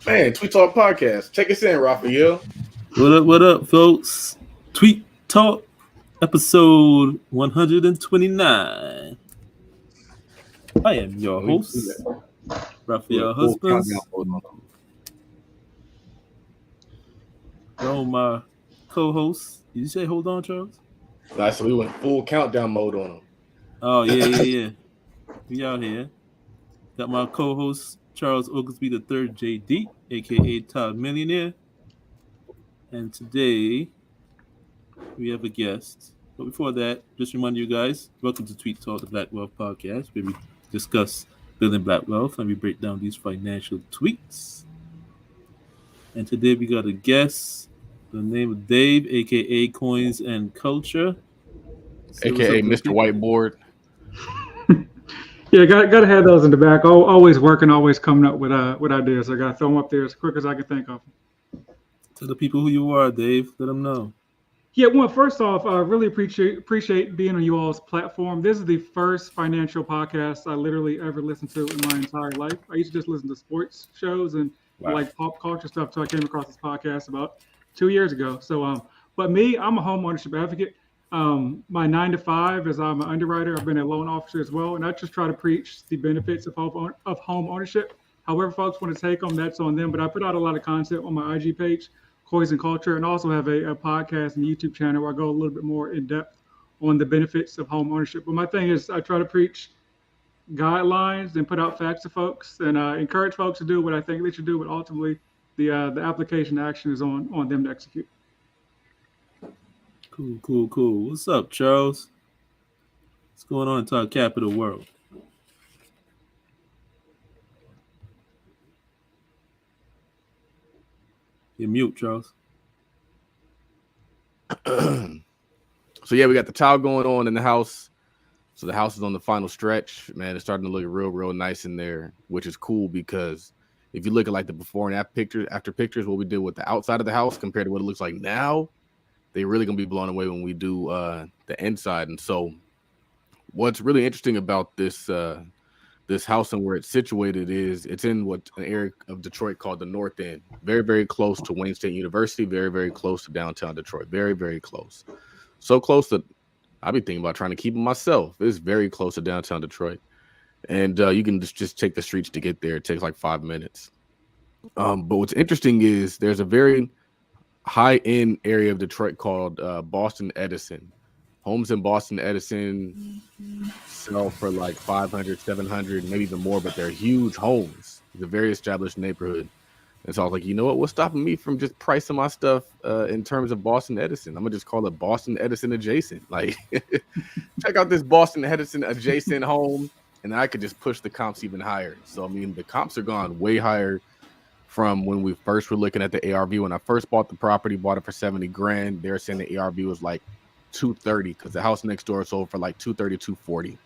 Man, Tweet Talk Podcast. Take us in, Raphael. What up, folks? Tweet Talk, episode 129. I am your host, Raphael Husbands. My co-host. Did you say hold on, Charles? Nice, so we went full countdown mode on him. Oh, yeah. We out here. Got my co-host, Charles Oglesby III, JD, a.k.a. Todd Millionaire. And today, we have a guest. But before that, just remind you guys, welcome to Tweet Talk, the Black Wealth Podcast, where we discuss building black wealth and we break down these financial tweets. And today we got a guest, the name of Dave, a.k.a. Coins and Culture. A.k.a. Mr. Whiteboard. Yeah, got to have those in the back. Always working, always coming up with ideas. I got to throw them up there as quick as I can think of. To the people who you are, Dave, let them know. Yeah, well, first off, I really appreciate being on you all's platform. This is the first financial podcast I literally ever listened to in my entire life. I used to just listen to sports shows and like pop culture stuff until I came across this podcast about 2 years ago. So, but me, I'm a home ownership advocate. My 9 to 5 is I'm an underwriter. I've been a loan officer as well, and I just try to preach the benefits of home ownership. However, folks want to take them, that's on them. But I put out a lot of content on my IG page, Coins and Culture, and also have a podcast and YouTube channel where I go a little bit more in depth on the benefits of home ownership. But my thing is, I try to preach guidelines and put out facts to folks, and encourage folks to do what I think they should do. But ultimately, the application action is on them to execute. Cool. What's up, Charles? What's going on in our capital world? You're mute, Charles. So yeah, we got the tile going on in the house. So the house is on the final stretch. Man, it's starting to look real nice in there, which is cool because if you look at like the before and after pictures, what we did with the outside of the house compared to what it looks like now, they're really gonna be blown away when we do the inside. And so what's really interesting about this this house and where it's situated is it's in what an area of Detroit called the North End. Very close to Wayne State University, very close to downtown Detroit. Very close. So close that I'll be thinking about trying to keep it myself. It's very close to downtown Detroit. And you can just take the streets to get there. It takes like 5 minutes. But what's interesting is there's a very high-end area of Detroit called Boston Edison. Homes in Boston Edison sell for like 500, 700, maybe even more, but they're huge homes. It's a very established neighborhood. And so I was like, you know what? What's stopping me from just pricing my stuff in terms of Boston Edison? I'm going to just call it Boston Edison adjacent. Like, check out this Boston Edison adjacent home, and I could just push the comps even higher. So, I mean, the comps are gone way higher from when we first were looking at the ARV. When I first bought the property, bought it for $70,000. They were saying the ARV was like $230 because the house next door sold for like $230, $240.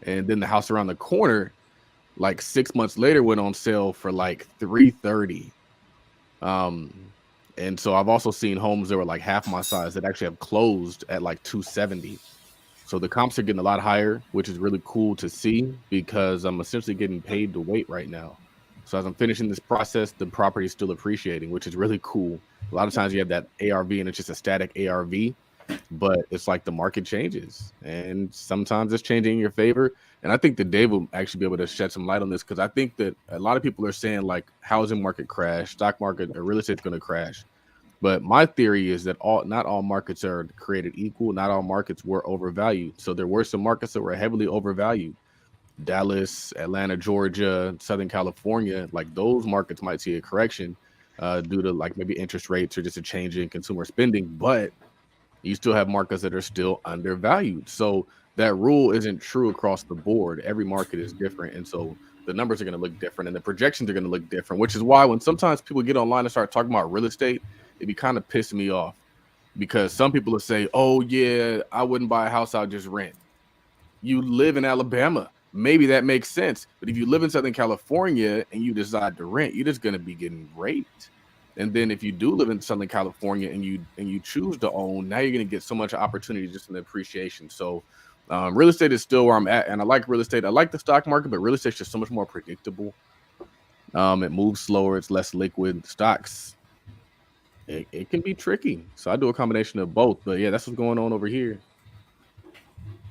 And then the house around the corner, like 6 months later, went on sale for like $330. And so I've also seen homes that were like half my size that actually have closed at like $270. So the comps are getting a lot higher, which is really cool to see because I'm essentially getting paid to wait right now. So as I'm finishing this process, the property is still appreciating, which is really cool. A lot of times you have that ARV and it's just a static ARV, but it's like the market changes and sometimes it's changing in your favor. And I think that Dave will actually be able to shed some light on this because I think that a lot of people are saying like housing market crash, stock market, or real estate is going to crash. But my theory is that not all markets are created equal. Not all markets were overvalued. So there were some markets that were heavily overvalued. Dallas, Atlanta, Georgia, Southern California, like those markets might see a correction due to like maybe interest rates or just a change in consumer spending. But you still have markets that are still undervalued. So that rule isn't true across the board. Every market is different. And so the numbers are going to look different and the projections are going to look different, which is why when sometimes people get online and start talking about real estate, it be kind of pissing me off because some people will say, oh yeah, I wouldn't buy a house, I'll just rent. You live in Alabama. Maybe that makes sense. But if you live in Southern California and you decide to rent, you're just going to be getting raped. And then if you do live in Southern California and you choose to own, now you're going to get so much opportunity just in the appreciation. So real estate is still where I'm at. And I like real estate. I like the stock market, but real estate is just so much more predictable. It moves slower. It's less liquid. Stocks, it can be tricky. So I do a combination of both. But yeah, that's what's going on over here.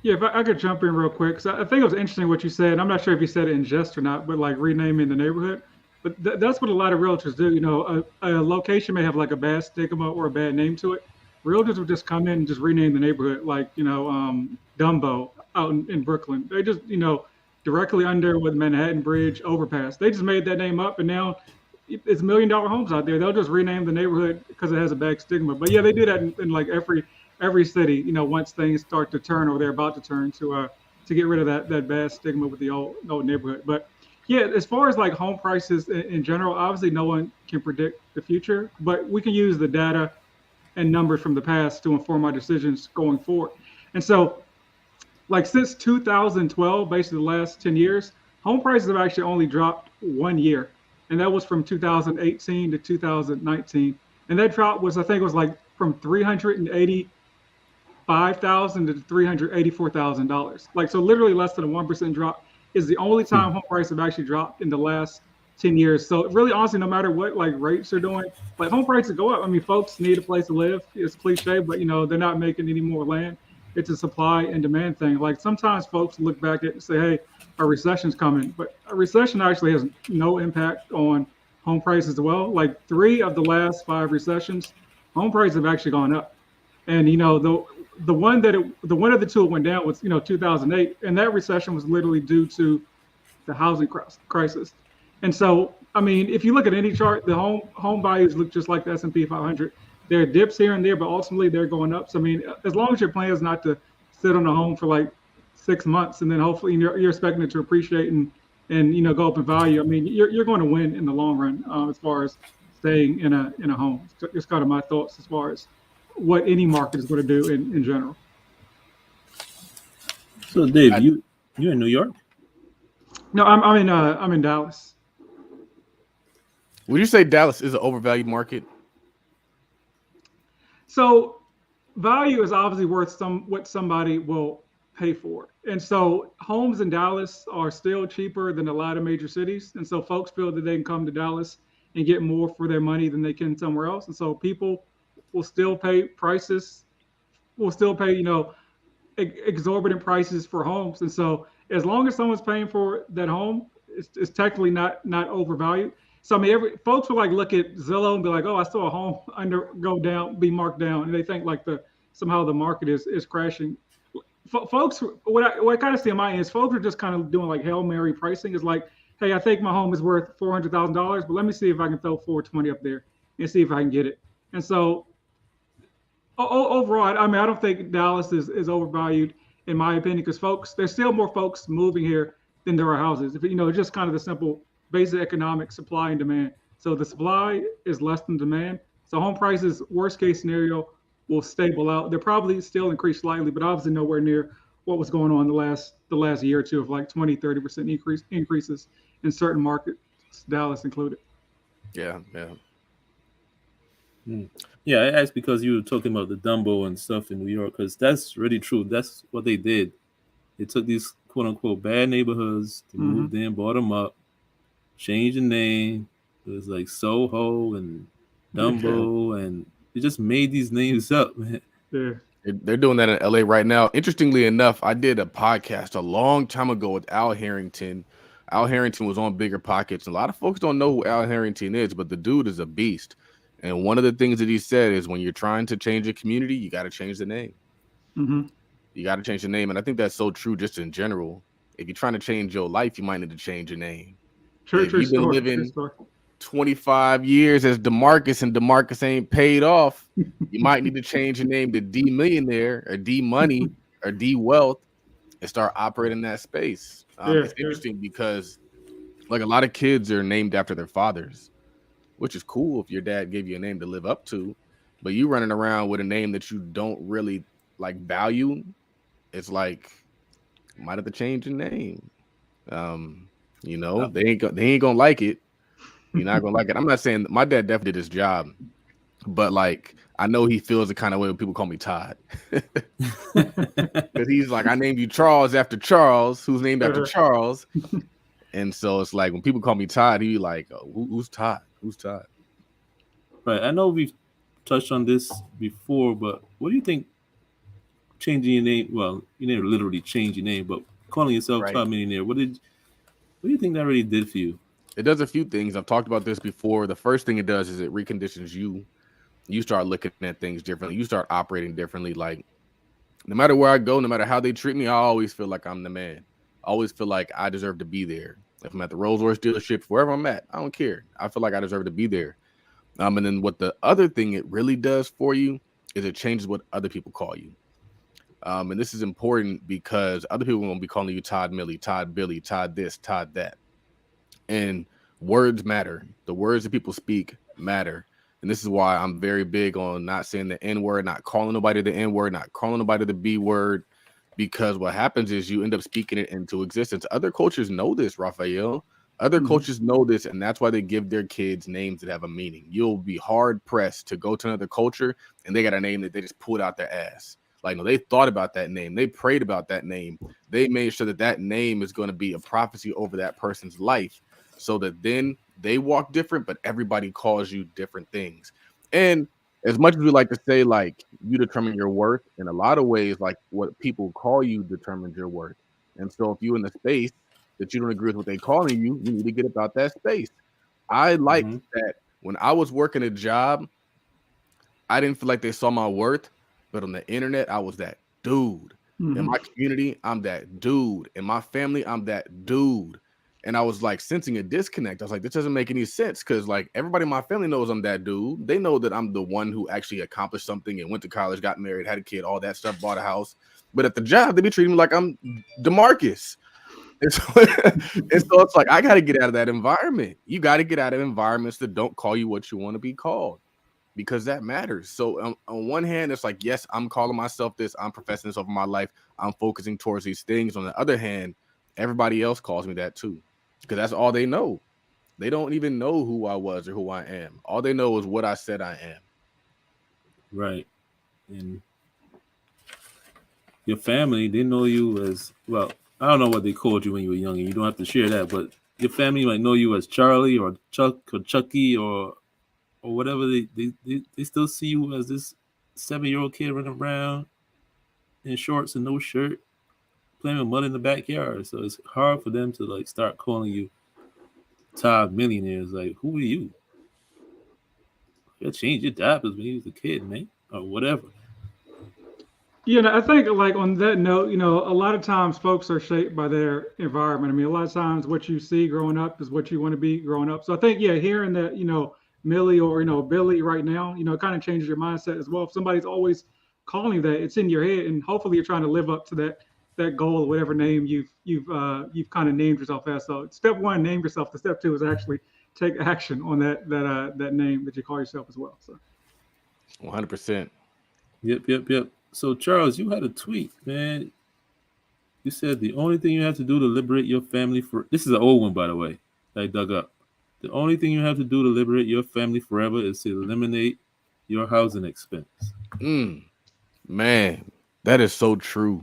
Yeah, if I could jump in real quick, 'cause I think it was interesting what you said. I'm not sure if you said it in jest or not, but like renaming the neighborhood. But that's what a lot of realtors do. You know, a location may have like a bad stigma or a bad name to it. Realtors will just come in and just rename the neighborhood, like Dumbo out in Brooklyn. They just directly under with Manhattan Bridge overpass. They just made that name up, and now it's $1 million homes out there. They'll just rename the neighborhood because it has a bad stigma. But yeah, they do that in like every city. Once things start to turn or they're about to turn to get rid of that bad stigma with the old neighborhood. But yeah, as far as like home prices in general, obviously no one can predict the future, but we can use the data and numbers from the past to inform our decisions going forward. And so, like since 2012, basically the last 10 years, home prices have actually only dropped 1 year, and that was from 2018 to 2019. And that drop was, I think, it was like from 385,000 to $384,000. Like so, literally less than a 1% drop is the only time home prices have actually dropped in the last 10 years. So really, honestly, no matter what like rates are doing, like home prices go up. I mean, folks need a place to live. It's cliche, but they're not making any more land. It's a supply and demand thing. Like sometimes folks look back at it and say, hey, a recession's coming, but a recession actually has no impact on home prices as well. Like 3 of the last 5 recessions, home prices have actually gone up. And the one of the 2 that went down was 2008, and that recession was literally due to the housing crisis. And so, I mean, if you look at any chart, the home values look just like the S&P 500. There are dips here and there, but ultimately they're going up. So I mean, as long as your plan is not to sit on a home for like 6 months and then hopefully you're expecting it to appreciate and go up in value, I mean, you're going to win in the long run as far as staying in a home. It's kind of my thoughts as far as what any market is going to do in general. So Dave, you in New York? No, I'm in Dallas. Would you say Dallas is an overvalued market? So value is obviously worth what somebody will pay for. And so homes in Dallas are still cheaper than a lot of major cities. And so folks feel that they can come to Dallas and get more for their money than they can somewhere else. And so people will still pay exorbitant prices for homes. And so as long as someone's paying for that home, it's technically not overvalued. So I mean, folks will like look at Zillow and be like, "Oh, I saw a home be marked down," and they think like somehow the market is crashing. Folks, what I kind of see on my end is folks are just kind of doing like Hail Mary pricing. Is like, "Hey, I think my home is worth $400,000, but let me see if I can throw 420 up there and see if I can get it." And so overall, I mean, I don't think Dallas is overvalued in my opinion because there's still more folks moving here than there are houses. If just kind of the simple basic economic supply and demand. So the supply is less than demand. So home prices, worst case scenario, will stable out. They'll probably still increase slightly, but obviously nowhere near what was going on the last year or two of like 20-30% increases in certain markets, Dallas included. Yeah. Yeah, I asked because you were talking about the Dumbo and stuff in New York, because that's really true. That's what they did. They took these quote unquote bad neighborhoods, they moved in, bought them up, changed the name. It was like Soho and Dumbo, and they just made these names up, man. Yeah. They're doing that in LA right now. Interestingly enough, I did a podcast a long time ago with Al Harrington. Al Harrington was on Bigger Pockets. A lot of folks don't know who Al Harrington is, but the dude is a beast. And one of the things that he said is when you're trying to change a community, you got to change the name. Mm-hmm. You got to change the name. And I think that's so true just in general. If you're trying to change your life, you might need to change your name. If you've been living 25 years as DeMarcus and DeMarcus ain't paid off, you might need to change your name to D Millionaire or D Money or D Wealth and start operating that space. It's interesting because like a lot of kids are named after their fathers, which is cool if your dad gave you a name to live up to, but you running around with a name that you don't really like value. It's like, might have to change your name. They ain't gonna like it. You're not gonna like it. I'm not saying my dad definitely did his job, but like I know he feels the kind of way when people call me Todd. Because he's like, I named you Charles after Charles, who's named after Charles. And so it's like when people call me Todd, he like, oh, who's Todd? Who's Todd? Right. I know we've touched on this before, but what do you think changing your name? Well, you never literally change your name, but calling yourself Right. Todd Millionaire. What do you think that really did for you? It does a few things. I've talked about this before. The first thing it does is it reconditions you. You start looking at things differently. You start operating differently. Like no matter where I go, no matter how they treat me, I always feel like I'm the man. I always feel like I deserve to be there. If I'm at the Rolls Royce dealership, wherever I'm at, I don't care. I feel like I deserve to be there. And then what the other thing it really does for you is it changes what other people call you. And this is important because other people are going to be calling you Todd Millie, Todd Billy, Todd this, Todd that. And words matter. The words that people speak matter. And this is why I'm very big on not saying the N word, not calling nobody the N word, not calling nobody the B word, because what happens is you end up speaking it into existence. Other cultures know this, Raphael. Other cultures know this, and that's why they give their kids names that have a meaning. You'll be hard pressed to go to another culture and they got a name that they just pulled out their ass. Like, no, they thought about that name. They prayed about that name. They made sure that that name is going to be a prophecy over that person's life so that then they walk different, but everybody calls you different things. And as much as we like to say, like, you determine your worth, in a lot of ways, like what people call you determines your worth. And so if you in the space that you don't agree with what they calling you, you need to get about that space. I like that when I was working a job, I didn't feel like they saw my worth, but on the internet, I was that dude. In my community, I'm that dude. In my family, I'm that dude. And I was like sensing a disconnect. I was like, this doesn't make any sense because like everybody in my family knows I'm that dude. They know that I'm the one who actually accomplished something and went to college, got married, had a kid, all that stuff, bought a house. But at the job, they be treating me like I'm DeMarcus. And so, and so it's like, I got to get out of that environment. You got to get out of environments that don't call you what you want to be called because that matters. So on one hand, it's like, yes, I'm calling myself this. I'm professing this over my life. I'm focusing towards these things. On the other hand, everybody else calls me that too because that's all they know. They don't even know who I was or who I am. All they know is what I said I am. Right. And your family, they know you as, well, I don't know what they called you when you were young, and you don't have to share that, but your family might know you as Charlie or Chuck or Chucky or whatever. They still see you as this 7-year-old kid running around in shorts and no shirt, playing with mud in the backyard. So it's hard for them to like start calling you Todd Millionaires. Like, who are you? You changed your diapers when you was a kid, man, or whatever. I think like on that note, a lot of times folks are shaped by their environment. I mean, a lot of times what you see growing up is what you want to be growing up. So I think, hearing that, Millie or, Billy right now, it kind of changes your mindset as well. If somebody's always calling you that, it's in your head, and hopefully you're trying to live up to that goal or whatever name you've kind of named yourself as. So step one, name yourself. The step two is actually take action on that name that you call yourself as well. So 100%. Yep. So Charles, you had a tweet, man. You said the only thing you have to do to liberate your family for this is an old one, by the way, that I dug up. The only thing you have to do to liberate your family forever is to eliminate your housing expense. Man, that is so true.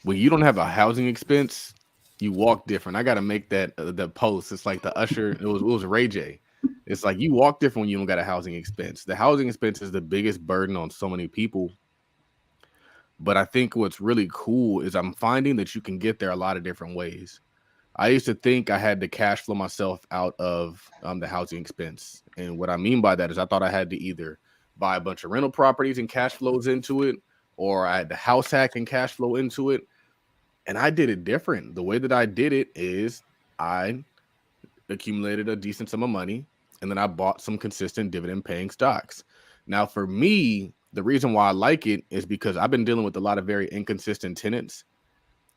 When you don't have a housing expense, you walk different. I got to make that the post. It's like the Usher. It was Ray J. It's like you walk different when you don't got a housing expense. The housing expense is the biggest burden on so many people. But I think what's really cool is I'm finding that you can get there a lot of different ways. I used to think I had to cash flow myself out of the housing expense. And what I mean by that is I thought I had to either buy a bunch of rental properties and cash flows into it, or I had to house hack and cash flow into it. And I did it different. The way that I did it is I accumulated a decent sum of money, and then I bought some consistent dividend paying stocks. Now, for me, the reason why I like it is because I've been dealing with a lot of very inconsistent tenants,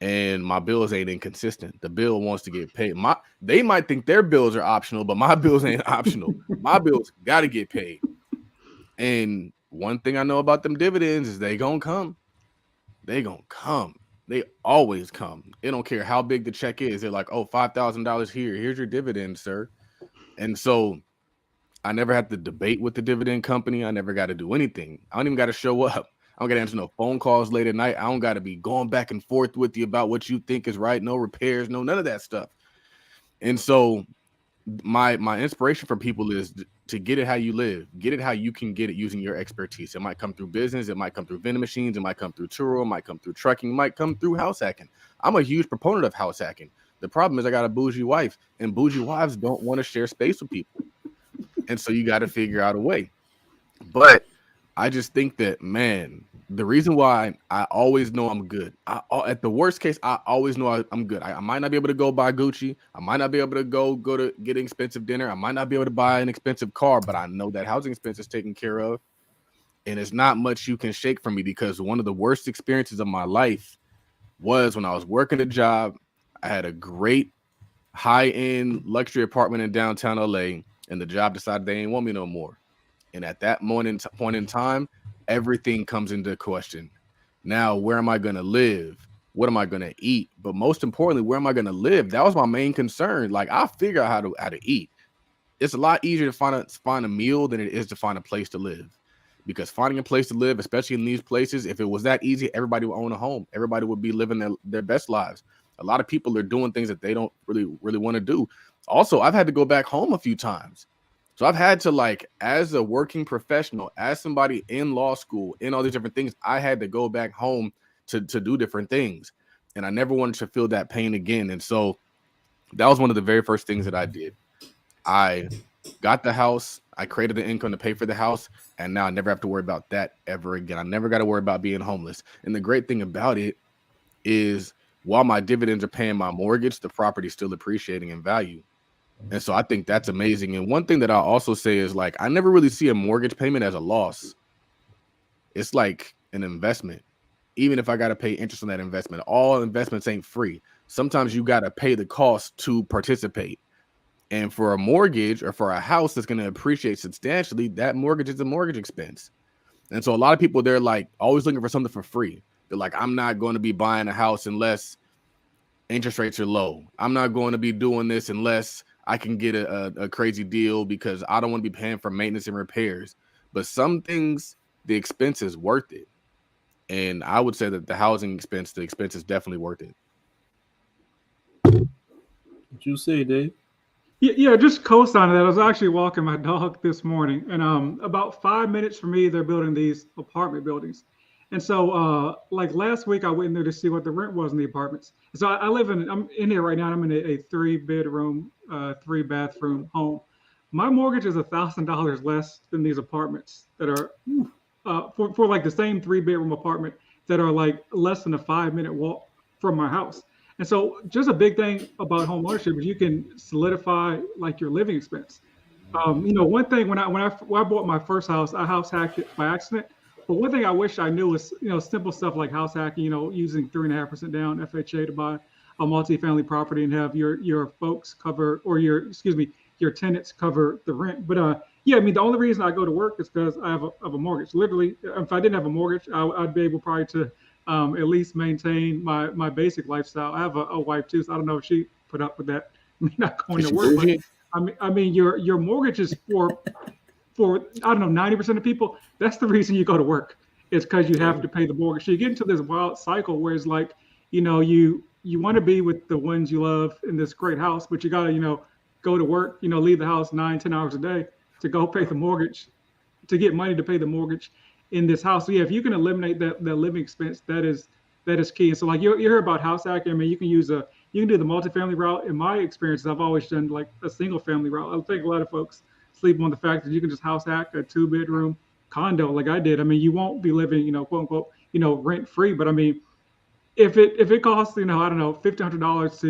and my bills ain't inconsistent. The bill wants to get paid. They might think their bills are optional, but my bills ain't optional. My bills got to get paid. And one thing I know about them dividends is they gonna come. They gonna come. They always come. They don't care how big the check is. They're like, oh, $5,000 here. Here's your dividend, sir. And so I never had to debate with the dividend company. I never got to do anything. I don't even got to show up. I don't got to answer no phone calls late at night. I don't got to be going back and forth with you about what you think is right. No repairs, no none of that stuff. And so my inspiration for people is to get it how you live, get it how you can get it using your expertise. It might come through business, it might come through vending machines, it might come through Turo, it might come through trucking, it might come through house hacking. I'm a huge proponent of house hacking. The problem is I got a bougie wife, and bougie wives don't want to share space with people. And so you got to figure out a way. But I just think that, man, the reason why I always know I'm good, at the worst case, I always know I'm good. I might not be able to go buy Gucci. I might not be able to go to get an expensive dinner. I might not be able to buy an expensive car, but I know that housing expense is taken care of. And it's not much you can shake from me, because one of the worst experiences of my life was when I was working a job. I had a great high-end luxury apartment in downtown LA, and the job decided they didn't want me no more. And at that point in time, everything comes into question. Now, where am I going to live? What am I going to eat? But most importantly, where am I going to live? That was my main concern. Like, I figure out how to eat. It's a lot easier to find a meal than it is to find a place to live. Because finding a place to live, especially in these places, if it was that easy, everybody would own a home. Everybody would be living their best lives. A lot of people are doing things that they don't really want to do. Also, I've had to go back home a few times. So I've had to, like, as a working professional, as somebody in law school, in all these different things, I had to go back home to do different things. And I never wanted to feel that pain again. And so that was one of the very first things that I did. I got the house, I created the income to pay for the house, and now I never have to worry about that ever again. I never got to worry about being homeless. And the great thing about it is, while my dividends are paying my mortgage, the property is still appreciating in value. And so I think that's amazing. And one thing that I'll also say is, like, I never really see a mortgage payment as a loss. It's like an investment. Even if I got to pay interest on that investment, all investments ain't free. Sometimes you got to pay the cost to participate. And for a mortgage, or for a house that's going to appreciate substantially, that mortgage is a mortgage expense. And so a lot of people, they're like always looking for something for free. They're like, I'm not going to be buying a house unless interest rates are low. I'm not going to be doing this unless I can get a crazy deal, because I don't want to be paying for maintenance and repairs. But some things, the expense is worth it. And I would say that the housing expense, the expense is definitely worth it. What you say, Dave? Yeah, just co-signing that. I was actually walking my dog this morning, and about 5 minutes from me, they're building these apartment buildings. And so, like last week, I went in there to see what the rent was in the apartments. So I'm in here right now. I'm in a 3-bedroom, 3-bathroom home. My mortgage is $1,000 less than these apartments that are for like the same 3-bedroom apartment that are like less than a 5-minute walk from my house. And so, just a big thing about home ownership is you can solidify like your living expense. One thing when I bought my first house, I house hacked it by accident. But one thing I wish I knew is, simple stuff like house hacking, using 3.5% down FHA to buy a multifamily property and have your folks cover, or your tenants cover the rent. But yeah, I mean, the only reason I go to work is because I have a mortgage. Literally, if I didn't have a mortgage, I'd be able probably to at least maintain my basic lifestyle. I have a wife too, so I don't know if she put up with that. I mean, not going to work, but I mean, your mortgage is for I don't know, 90% of people. That's the reason you go to work. It's because you have to pay the mortgage. So you get into this wild cycle where it's like, you want to be with the ones you love in this great house, but you gotta, go to work, leave the house 9-10 hours a day to go pay the mortgage, to get money to pay the mortgage in this house. So yeah, if you can eliminate that living expense, that is key. And so like you hear about house hacking. I mean, you can do the multifamily route. In my experience, I've always done like a single family route. I think a lot of folks sleep on the fact that you can just house hack a 2-bedroom condo like I did. I mean, you won't be living, quote unquote, rent free. But I mean, if it costs, I don't know, $1,500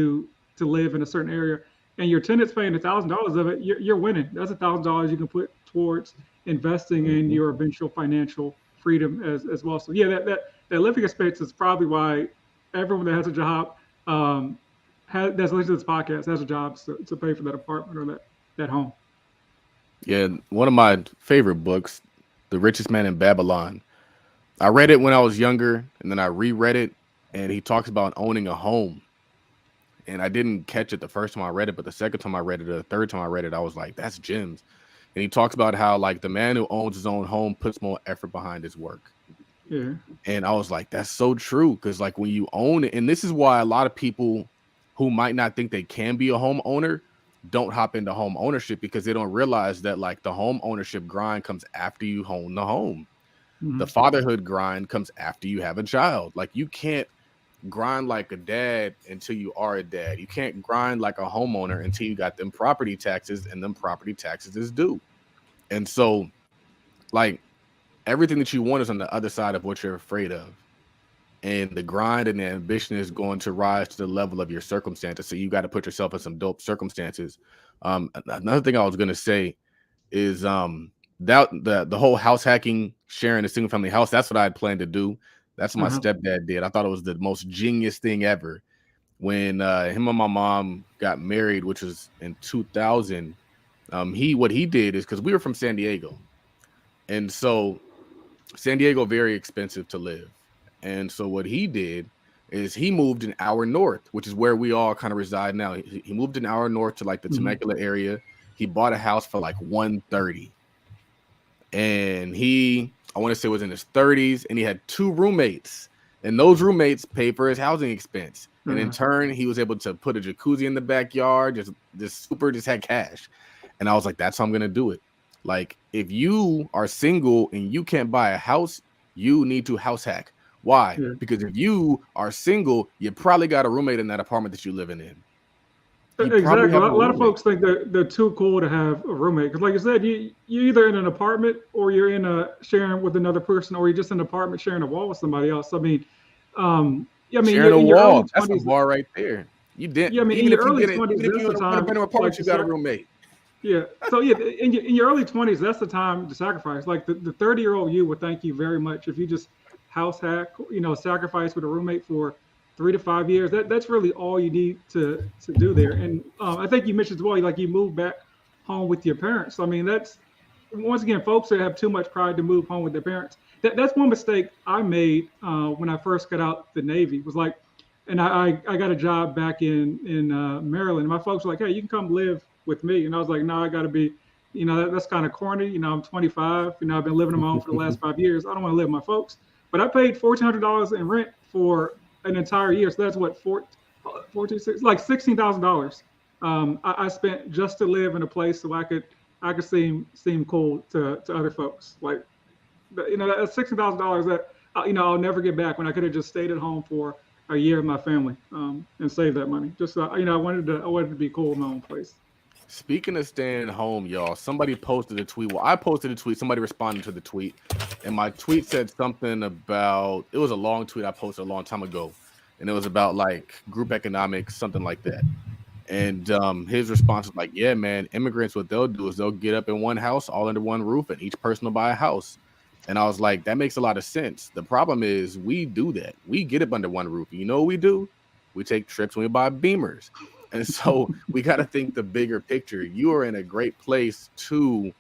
to live in a certain area, and your tenant's paying $1,000 of it, you're winning. That's $1,000 you can put towards investing in your eventual financial freedom as well. So yeah, that living expense is probably why everyone that has a job that's listening to this podcast has a job to pay for that apartment or that home. Yeah, one of my favorite books, The Richest Man in Babylon. I read it when I was younger, and then I reread it, and he talks about owning a home. And I didn't catch it the first time I read it, but the second time I read it, or the third time I read it, I was like, that's gems. And he talks about how, like, the man who owns his own home puts more effort behind his work. Yeah. And I was like, that's so true. Because, like, when you own it, and this is why a lot of people who might not think they can be a homeowner don't hop into home ownership because they don't realize that like the home ownership grind comes after you own the home. The fatherhood grind comes after you have a child. Like you can't grind like a dad until you are a dad. You can't grind like a homeowner until you got them property taxes, and them property taxes is due. And so like everything that you want is on the other side of what you're afraid of. And the grind and the ambition is going to rise to the level of your circumstances. So you got to put yourself in some dope circumstances. Another thing I was going to say is that the whole house hacking, sharing a single family house, that's what I had planned to do. That's what my stepdad did. I thought it was the most genius thing ever. When him and my mom got married, which was in 2000, what he did is, because we were from San Diego. And so San Diego, very expensive to live. And so what he did is he moved an hour north, which is where we all kind of reside now. He moved an hour north to like the Temecula area. He bought a house for like $130. And I want to say was in his 30s, and he had 2 roommates. And those roommates paid for his housing expense. And in turn, he was able to put a jacuzzi in the backyard, just had cash. And I was like, that's how I'm going to do it. Like, if you are single and you can't buy a house, you need to house hack. Why? Yeah. Because if you are single, you probably got a roommate in that apartment that you're living in. Exactly. A lot of folks think they're too cool to have a roommate. Because like I said, you're either in an apartment or you're in a sharing with another person, or you're just in an apartment sharing a wall with somebody else. I mean, sharing a wall, that's a bar right there. You didn't. Yeah, I mean, in your early 20s, that's the time. In an apartment, you got a roommate. Yeah. So yeah, in your early 20s, that's the time to sacrifice. Like the 30-year-old you would thank you very much if you just house hack, sacrifice with a roommate for 3 to 5 years. That's really all you need to do there. And I think you mentioned as well, like you move back home with your parents. I mean, that's, once again, folks that have too much pride to move home with their parents. That's one mistake I made when I first got out the Navy. Was like, and I got a job back in Maryland. And my folks were like, hey, you can come live with me. And I was like, no, I got to be, that's kind of corny. I'm 25. I've been living on my own for the last 5 years. I don't want to live with my folks. But I paid $1,400 in rent for an entire year. So that's what, like $16,000 I spent just to live in a place so I could seem cool to other folks. Like, that's $16,000 that I'll never get back, when I could have just stayed at home for a year with my family and saved that money. Just I wanted to be cool in my own place. Speaking of staying home, y'all, somebody posted a tweet. Well, I posted a tweet. Somebody responded to the tweet. And my tweet said something about, it was a long tweet I posted a long time ago. And it was about like group economics, something like that. And his response was like, yeah, man, immigrants, what they'll do is they'll get up in one house all under one roof, and each person will buy a house. And I was like, that makes a lot of sense. The problem is we do that. We get up under one roof. You know what we do? We take trips when we buy Beamers. And so we got to think the bigger picture. You are in a great place too.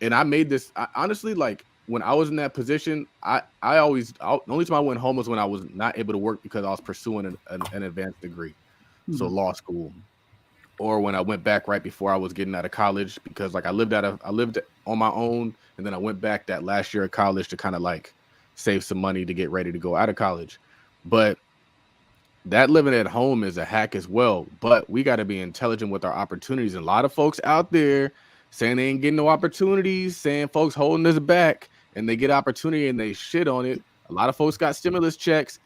And I made this, honestly, like when I was in that position, the only time I went home was when I was not able to work because I was pursuing an advanced degree. So law school. Or when I went back right before I was getting out of college, because like I lived on my own, and then I went back that last year of college to kind of like save some money to get ready to go out of college. But that living at home is a hack as well. But we got to be intelligent with our opportunities. And a lot of folks out there saying they ain't getting no opportunities, saying folks holding us back, and they get opportunity and they shit on it. A lot of folks got stimulus checks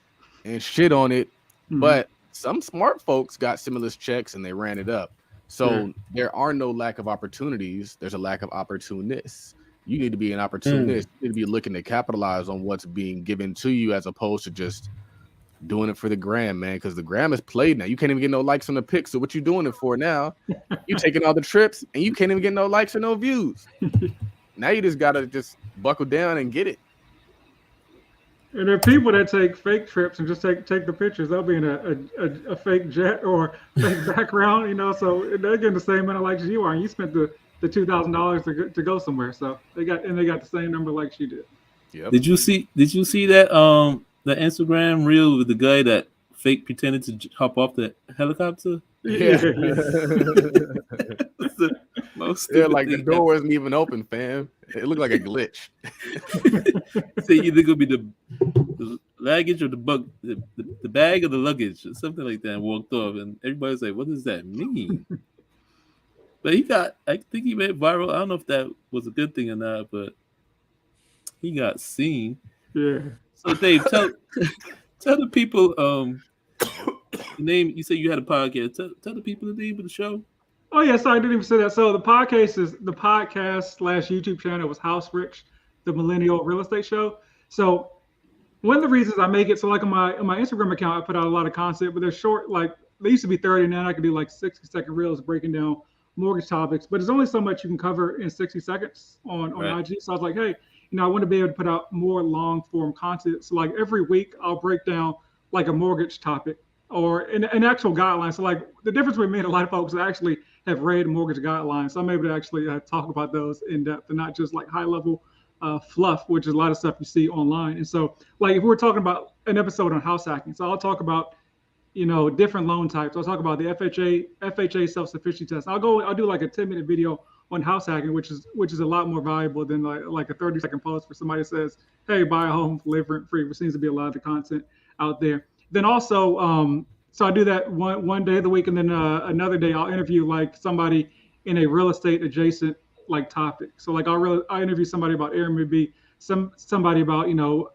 and shit on it, but some smart folks got stimulus checks and they ran it up. So there are no lack of opportunities. There's a lack of opportunists. You need to be an opportunist. You need to be looking to capitalize on what's being given to you, as opposed to just doing it for the gram, man, because the gram is played now. You can't even get no likes on the pics. So what you doing it for now? You taking all the trips and you can't even get no likes or no views. Now you just gotta just buckle down and get it. And there are people that take fake trips and just take the pictures. They'll be in a fake jet or fake background, so they're getting the same amount of likes as you are. And you spent the $2,000 to go somewhere. So they got the same number of likes you did. Yep. Did you see that the Instagram reel with the guy that fake pretended to hop off the helicopter? Yeah. That's the most like the door wasn't even open, fam. It looked like a glitch. So either gonna be the luggage or the bag of the luggage or something like that, and walked off. And everybody's like, "What does that mean?" But I think he went viral. I don't know if that was a good thing or not, but he got seen. Yeah. So Dave, tell the people the name. You said you had a podcast. Tell the people the name of the show. Oh yeah, sorry, I didn't even say that. So the podcast / YouTube channel was House Rich, the Millennial Real Estate Show. So one of the reasons I make it, so like on my Instagram account, I put out a lot of content, but they're short. Like they used to be 30, now I can do like 60-second reels breaking down mortgage topics. But there's only so much you can cover in 60 seconds on IG. So I was like, hey, I want to be able to put out more long form content. So like every week I'll break down like a mortgage topic or an actual guideline. So like the difference with me and a lot of folks that actually have read mortgage guidelines. So I'm able to actually talk about those in depth and not just like high level fluff, which is a lot of stuff you see online. And so like if we're talking about an episode on house hacking, so I'll talk about different loan types. I'll talk about the FHA self-sufficiency test. I'll do like a 10-minute video on house hacking, which is a lot more valuable than like a 30-second post where somebody says, hey, buy a home, live rent free, which seems to be a lot of the content out there. Then also, so I do that one day of the week, and then another day I'll interview like somebody in a real estate adjacent like topic. So like I interview somebody about Airbnb, somebody about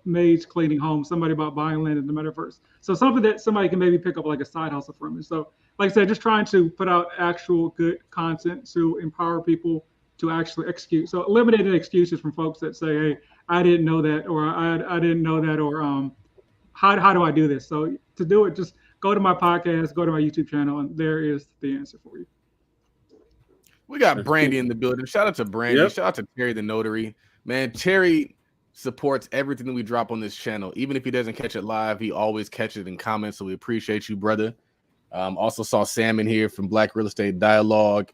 maids cleaning homes, somebody about buying land in the metaverse. So something that somebody can maybe pick up like a side hustle from. And so like I said, just trying to put out actual good content to empower people to actually execute. So eliminating excuses from folks that say, hey, I didn't know that, or I didn't know that, or how do I do this? So to do it, just go to my podcast, go to my YouTube channel, and there is the answer for you. We got Brandy in the building. Shout out to Brandy. Yep. Shout out to Terry the Notary. Man, Terry supports everything that we drop on this channel. Even if he doesn't catch it live, he always catches it in comments. So we appreciate you, brother. Also saw Sam in here from Black Real Estate Dialogue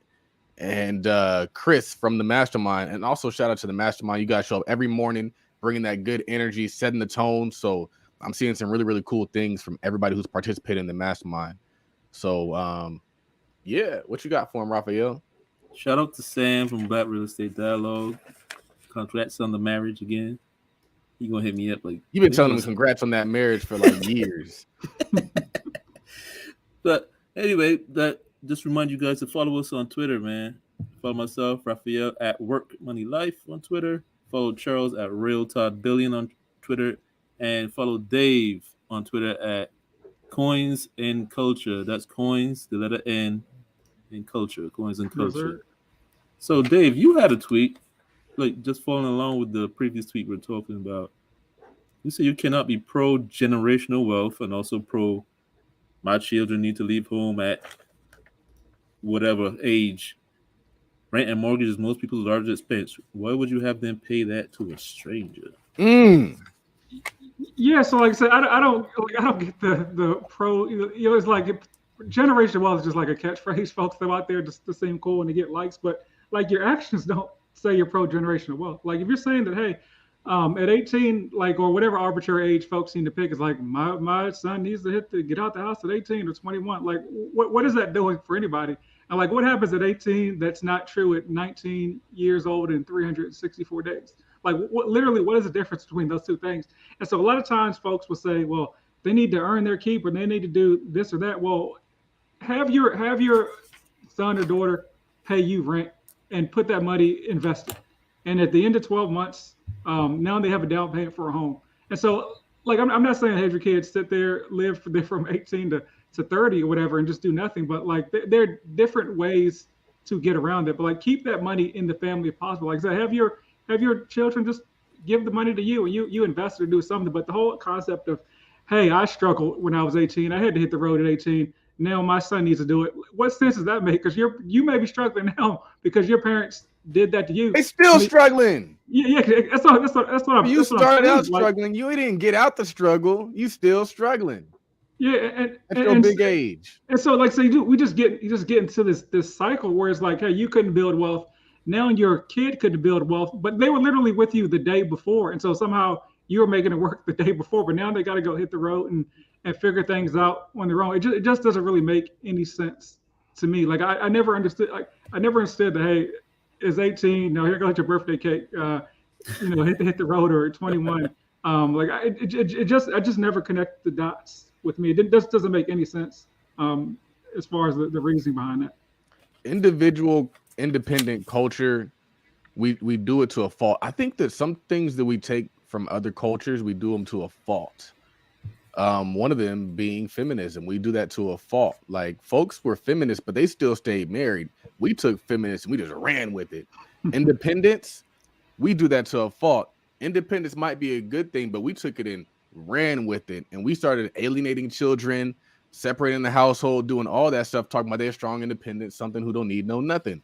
and Chris from the Mastermind. And also shout out to the Mastermind. You guys show up every morning, bringing that good energy, setting the tone. So I'm seeing some really, really cool things from everybody who's participating in the Mastermind. So, yeah, what you got for him, Raphael? Shout out to Sam from Black Real Estate Dialogue. Congrats on the marriage again. You gonna hit me up like you've been telling him congrats on that marriage for like years. But anyway, that just remind you guys to follow us on Twitter, man. Follow myself, Raphael at Work Money Life on Twitter. Follow Charles at Real Todd Billion on Twitter, and follow Dave on Twitter at Coins and Culture. That's coins, the letter N, and culture. Coins and Culture. So Dave, you had a tweet, like just following along with the previous tweet we're talking about. You say you cannot be pro generational wealth and also pro my children need to leave home at whatever age. Rent and mortgage is most people's largest expense. Why would you have them pay that to a stranger? Yeah, so like I said, I don't get the pro. It's like generational wealth is just like a catchphrase folks throw out there just to seem cool and to get likes, but like your actions don't say you're pro generational wealth. Like if you're saying that, hey, at 18, like or whatever arbitrary age folks seem to pick is like my son needs to get out the house at 18 or 21. Like what is that doing for anybody? And like what happens at 18 that's not true at 19 years old and 364 days? Like what is the difference between those two things? And so a lot of times folks will say, well, they need to earn their keep or they need to do this or that. Well, have your son or daughter pay you rent and put that money invested. And at the end of 12 months, now they have a down payment for a home. And so, like, I'm not saying have your kids sit there, live from 18 to 30 or whatever and just do nothing. But, like, there are different ways to get around it. But, like, keep that money in the family if possible. Like I said, have your children just give the money to you and you invest or do something. But the whole concept of, hey, I struggled when I was 18. I had to hit the road at 18. Now my son needs to do it. What sense does that make? Because you may be struggling now because your parents did that to you. They still struggling. Yeah, that's what I'm. You started out struggling. You didn't get out the struggle. You still struggling. Yeah, at your big age. And so, like, say, we just get into this cycle where it's like, hey, you couldn't build wealth. Now your kid couldn't build wealth, but they were literally with you the day before, and so somehow you were making it work the day before. But now they got to go hit the road and figure things out on their own. It just doesn't really make any sense to me. Like I never understood. Like I never understood that. Hey, it's 18. No, here goes your birthday cake. Hit the road, or 21. I just never connect the dots with me. It just doesn't make any sense as far as the reasoning behind that. Individual, independent culture, we do it to a fault. I think that some things that we take from other cultures, we do them to a fault. One of them being feminism. We do that to a fault. Like folks were feminists, but they still stayed married. We took feminists and we just ran with it. Independence, we do that to a fault. Independence might be a good thing, but we took it and ran with it. And we started alienating children, separating the household, doing all that stuff, talking about they're strong, independent, something who don't need no nothing.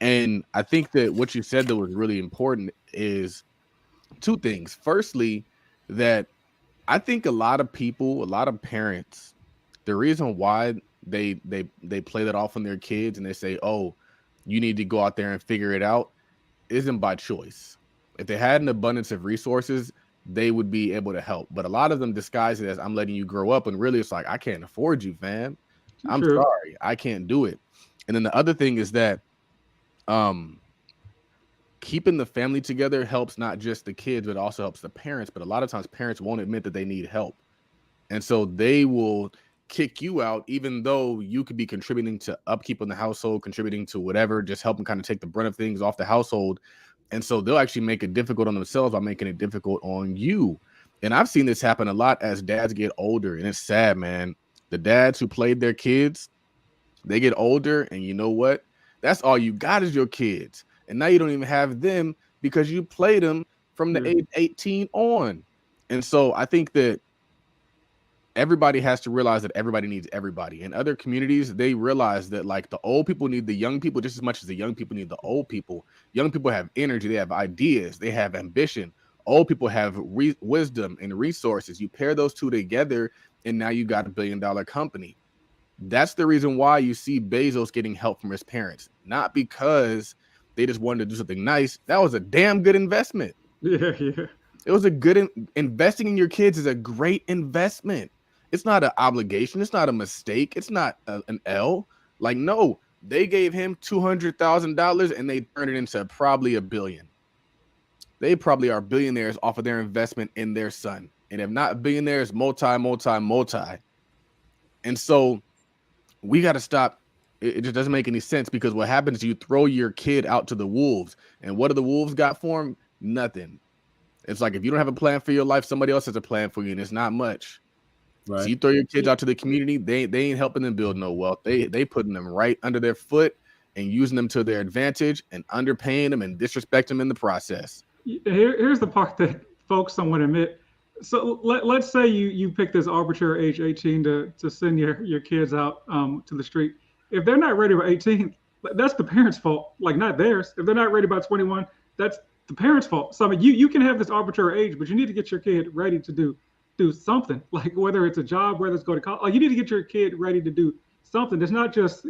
And I think that what you said that was really important is two things. Firstly, that I think a lot of people, a lot of parents, the reason why they play that off on their kids and they say, "Oh, you need to go out there and figure it out," isn't by choice. If they had an abundance of resources, they would be able to help. But a lot of them disguise it as I'm letting you grow up, and really it's like I can't afford you, fam. I'm True. sorry, I can't do it. And then the other thing is that keeping the family together helps not just the kids, but also helps the parents. But a lot of times parents won't admit that they need help. And so they will kick you out, even though you could be contributing to upkeep in the household, contributing to whatever, just helping kind of take the brunt of things off the household. And so they'll actually make it difficult on themselves by making it difficult on you. And I've seen this happen a lot as dads get older. And it's sad, man. The dads who played their kids, they get older. And you know what? That's all you got is your kids. And now you don't even have them because you played them from the age 18 on. And so I think that everybody has to realize that everybody needs everybody. In other communities, they realize that like the old people need the young people just as much as the young people need the old people. Young people have energy, they have ideas, they have ambition. Old people have wisdom and resources. You pair those two together, and now you got $1 billion company. That's the reason why you see Bezos getting help from his parents, not because they just wanted to do something nice. That was a damn good investment. Yeah. It was a good investing in your kids is a great investment. It's not an obligation. It's not a mistake. It's not an L. Like, no, they gave him $200,000 and they turned it into probably $1 billion. They probably are billionaires off of their investment in their son. And if not billionaires, multi. And so we got to stop. It just doesn't make any sense, because what happens is you throw your kid out to the wolves. And what do the wolves got for him? Nothing. It's like if you don't have a plan for your life, somebody else has a plan for you, and it's not much. Right. So you throw your kids out to the community, they ain't helping them build no wealth. They putting them right under their foot and using them to their advantage and underpaying them and disrespecting them in the process. Here's the part that folks don't want to admit. So let's say you pick this arbitrary age 18 to send your kids out to the street. If they're not ready by 18, that's the parents' fault, like not theirs. If they're not ready by 21, that's the parents' fault. So I mean, you can have this arbitrary age, but you need to get your kid ready to do something, like whether it's a job, whether it's go to college. Like you need to get your kid ready to do something. It's not just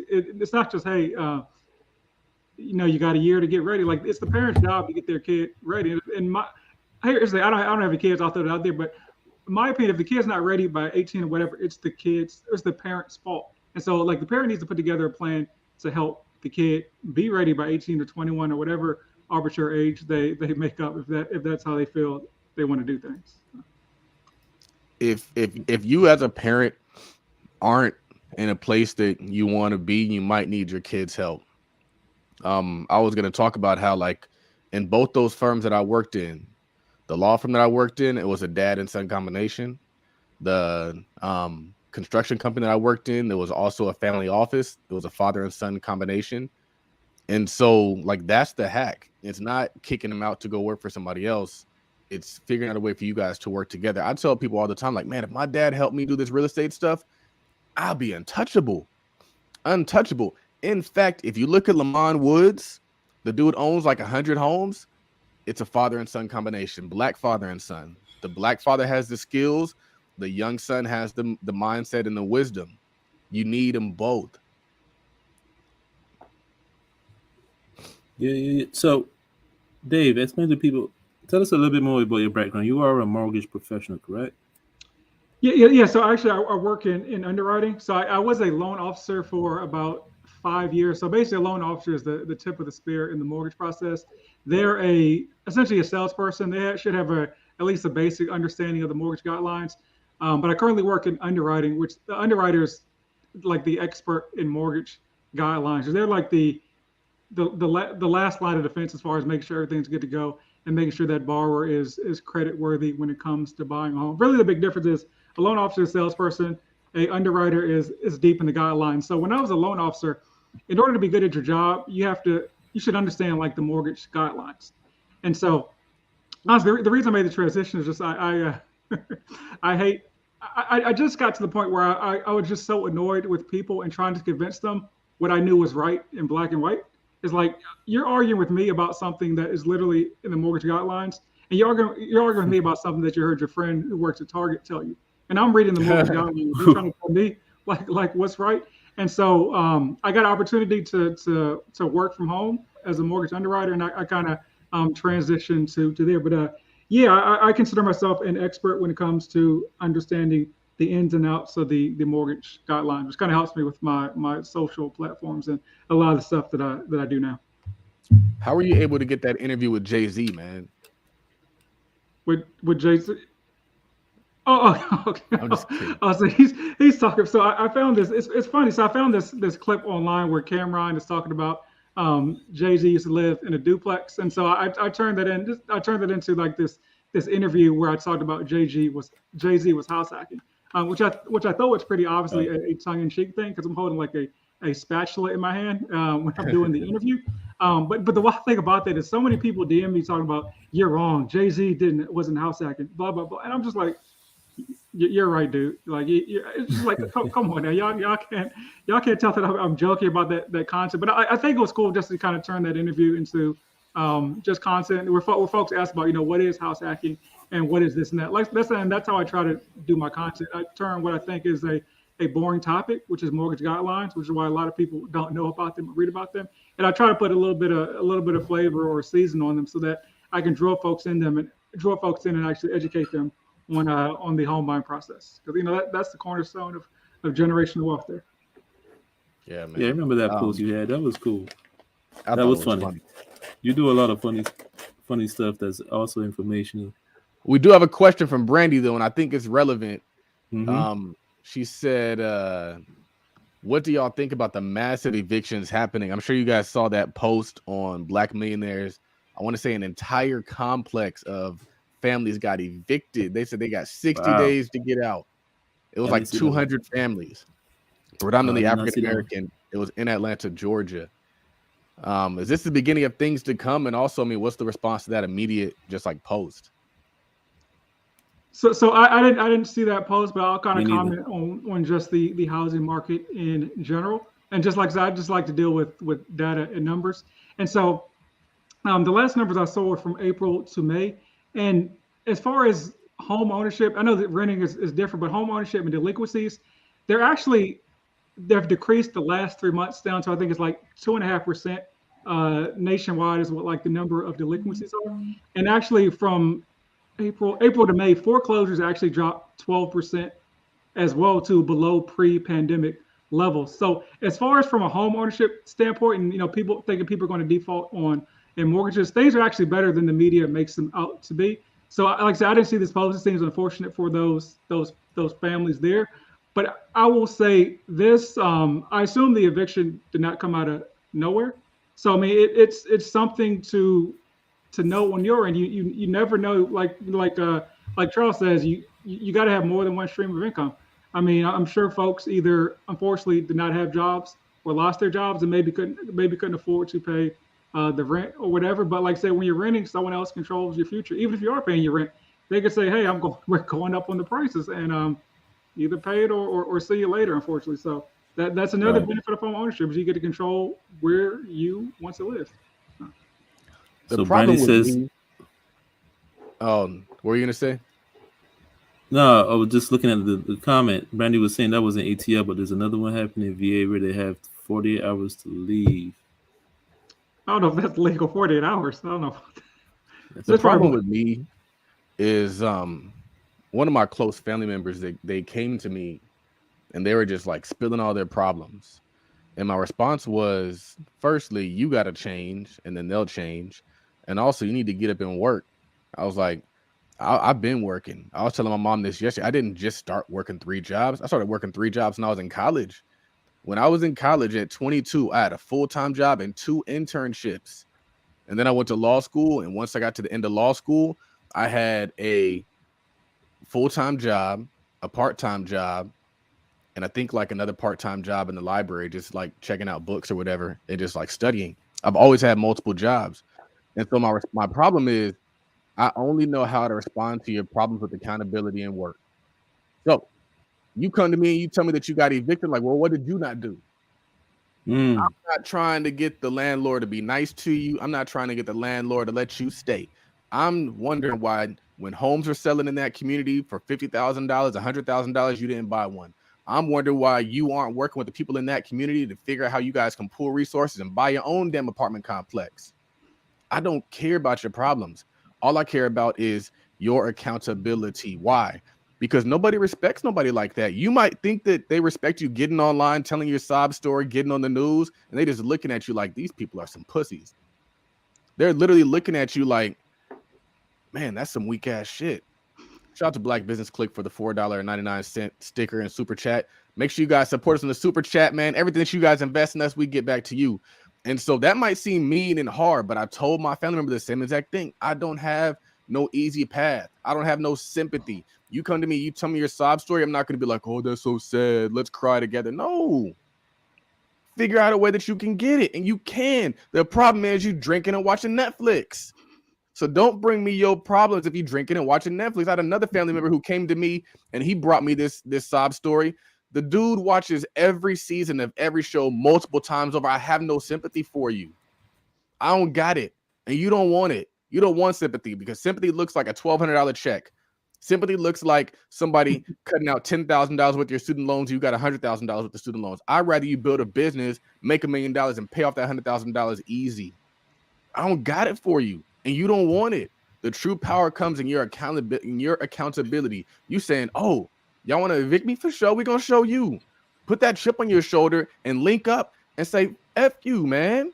hey, you got a year to get ready. Like it's the parents' job to get their kid ready. And here's the I don't have any kids out there, but in my opinion, if the kid's not ready by 18 or whatever, it's the parents' fault. And so like the parent needs to put together a plan to help the kid be ready by 18 or 21 or whatever arbitrary age they make up, if that's how they feel they want to do things. If you as a parent aren't in a place that you want to be, you might need your kids' help. I was going to talk about how, like, in both those firms that I worked in, the law firm that I worked in, it was a dad and son combination. The construction company that I worked in, there was also a family office. It was a father and son combination. And so, like, that's the hack. It's not kicking them out to go work for somebody else. It's figuring out a way for you guys to work together. I tell people all the time, like, man, if my dad helped me do this real estate stuff, I'll be untouchable. In fact, if you look at Lamont Woods, the dude owns like 100 homes. It's a father and son combination, black father and son. The black father has the skills. The young son has the mindset and the wisdom. You need them both. Yeah. So, Dave, explain to people. Tell us a little bit more about your background. You are a mortgage professional, correct? Yeah. So actually, I work in underwriting. So I was a loan officer for about 5 years. So basically, a loan officer is the tip of the spear in the mortgage process. They're essentially a salesperson. They should have a at least a basic understanding of the mortgage guidelines. But I currently work in underwriting, which the underwriters like the expert in mortgage guidelines. They're like the last line of defense as far as making sure everything's good to go and making sure that borrower is credit worthy when it comes to buying a home. Really, the big difference is a loan officer, a salesperson, a underwriter is deep in the guidelines. So when I was a loan officer, in order to be good at your job, you should understand like the mortgage guidelines. And so honestly, the reason I made the transition is just I just got to the point where I was just so annoyed with people and trying to convince them what I knew was right in black and white. It's like you're arguing with me about something that is literally in the mortgage guidelines, and you're arguing with me about something that you heard your friend who works at Target tell you. And I'm reading the mortgage guidelines. You're trying to tell me like what's right. And so I got an opportunity to work from home as a mortgage underwriter, and I kind of transitioned to there. But yeah, I consider myself an expert when it comes to understanding the ins and outs of the mortgage guidelines, which kind of helps me with my social platforms and a lot of the stuff that I do now. How were you able to get that interview with Jay-Z, man? With Jay-Z? Oh, okay. I'm just kidding. Oh, so he's talking. So I found this. It's funny. So I found this clip online where Cameron is talking about Jay-Z used to live in a duplex, and so I turned that in. I turned that into like this interview where I talked about Jay-Z was house hacking, which I thought was pretty obviously a tongue-in-cheek thing because I'm holding like a spatula in my hand when I'm doing the interview. But the wild thing about that is so many people DM me talking about you're wrong. Jay-Z wasn't house hacking, blah blah blah, and I'm just like, you're right, dude. Like it's just like come on now, y'all can't tell that I'm joking about that content. But I think it was cool just to kind of turn that interview into just content where folks ask about what is house hacking and what is this and that. Like that's how I try to do my content. I turn what I think is a boring topic, which is mortgage guidelines, which is why a lot of people don't know about them or read about them. And I try to put a little bit of flavor or season on them so that I can draw folks in and actually educate them on the home buying process, because that's the cornerstone of generational wealth there. Yeah, man. Yeah, I remember that post you had. That was cool. That was funny. You do a lot of funny stuff that's also informational. We do have a question from Brandy though, and I think it's relevant. Mm-hmm. She said, what do y'all think about the massive evictions happening? I'm sure you guys saw that post on Black Millionaires. I want to say an entire complex of families got evicted. They said they got 60 days to get out. It was like 200 families, predominantly African American. It was in Atlanta, Georgia. Is this the beginning of things to come? And also, I mean, what's the response to that immediate, just like post? So I didn't see that post, but I'll kind of comment on just the housing market in general. And just like I just like to deal with data and numbers. And so the last numbers I saw were from April to May. And as far as home ownership, I know that renting is different, but home ownership and delinquencies, they've decreased the last 3 months down to I think it's like 2.5% nationwide is what like the number of delinquencies are. And actually from April to May, foreclosures actually dropped 12% as well to below pre-pandemic levels. So as far as from a home ownership standpoint, and people thinking people are going to default in mortgages, things are actually better than the media makes them out to be. So like I said, I didn't see this post. It seems unfortunate for those families there. But I will say this, I assume the eviction did not come out of nowhere. So I mean it's something to know on your end. You never know, like Charles says, you got to have more than one stream of income. I mean, I'm sure folks either unfortunately did not have jobs or lost their jobs and maybe couldn't afford to pay the rent or whatever. But like I said, when you're renting, someone else controls your future. Even if you are paying your rent, they could say, hey, we're going up on the prices, and either pay it or see you later, unfortunately. So that's another benefit of home ownership is you get to control where you want to live. The problem says, what were you going to say? No, I was just looking at the comment. Brandy was saying that was an ATL, but there's another one happening in VA where they have 48 hours to leave. I don't know if that's legal 48 hours. I don't know. The problem with me is one of my close family members, they came to me and they were just like spilling all their problems. And my response was, firstly, you got to change and then they'll change. And also you need to get up and work. I was like, I've been working. I was telling my mom this yesterday. I didn't just start working 3 jobs. I started working 3 jobs when I was in college. When I was in college at 22, I had a full-time job and 2 internships. And then I went to law school. And once I got to the end of law school, I had a full-time job, a part-time job, and I think like another part-time job in the library, just like checking out books or whatever, and just like studying. I've always had multiple jobs. And so my problem is I only know how to respond to your problems with accountability and work. So you come to me and you tell me that you got evicted. Like, well, what did you not do? I'm not trying to get the landlord to be nice to you. I'm not trying to get the landlord to let you stay. I'm wondering why when homes are selling in that community for $50,000, $100,000, you didn't buy one. I'm wondering why you aren't working with the people in that community to figure out how you guys can pool resources and buy your own damn apartment complex. I don't care about your problems. All I care about is your accountability. Why? Because nobody respects nobody like that. You might think that they respect you getting online, telling your sob story, getting on the news, and they just looking at you like these people are some pussies. They're literally looking at you like, man, that's some weak ass shit. Shout out to Black Business Click for the $4.99 sticker and super chat. Make sure you guys support us in the super chat, man. Everything that you guys invest in us, we get back to you. And so that might seem mean and hard, but I told my family member the same exact thing. I don't have no easy path. I don't have no sympathy. You come to me, you tell me your sob story. I'm not going to be like, oh, that's so sad. Let's cry together. No. Figure out a way that you can get it, and you can. The problem is you drinking and watching Netflix. So don't bring me your problems if you drinking and watching Netflix. I had another family member who came to me and he brought me this sob story. The dude watches every season of every show multiple times over. I have no sympathy for you. I don't got it. And you don't want it. You don't want sympathy because sympathy looks like a $1,200 check. Sympathy looks like somebody cutting out $10,000 with your student loans. You got $100,000 with the student loans. I'd rather you build a business, make $1 million, and pay off that $100,000 easy. I don't got it for you, and you don't want it. The true power comes in your accountability. You saying, "Oh, y'all want to evict me for sure? We're gonna show you." Put that chip on your shoulder and link up and say, "F you, man.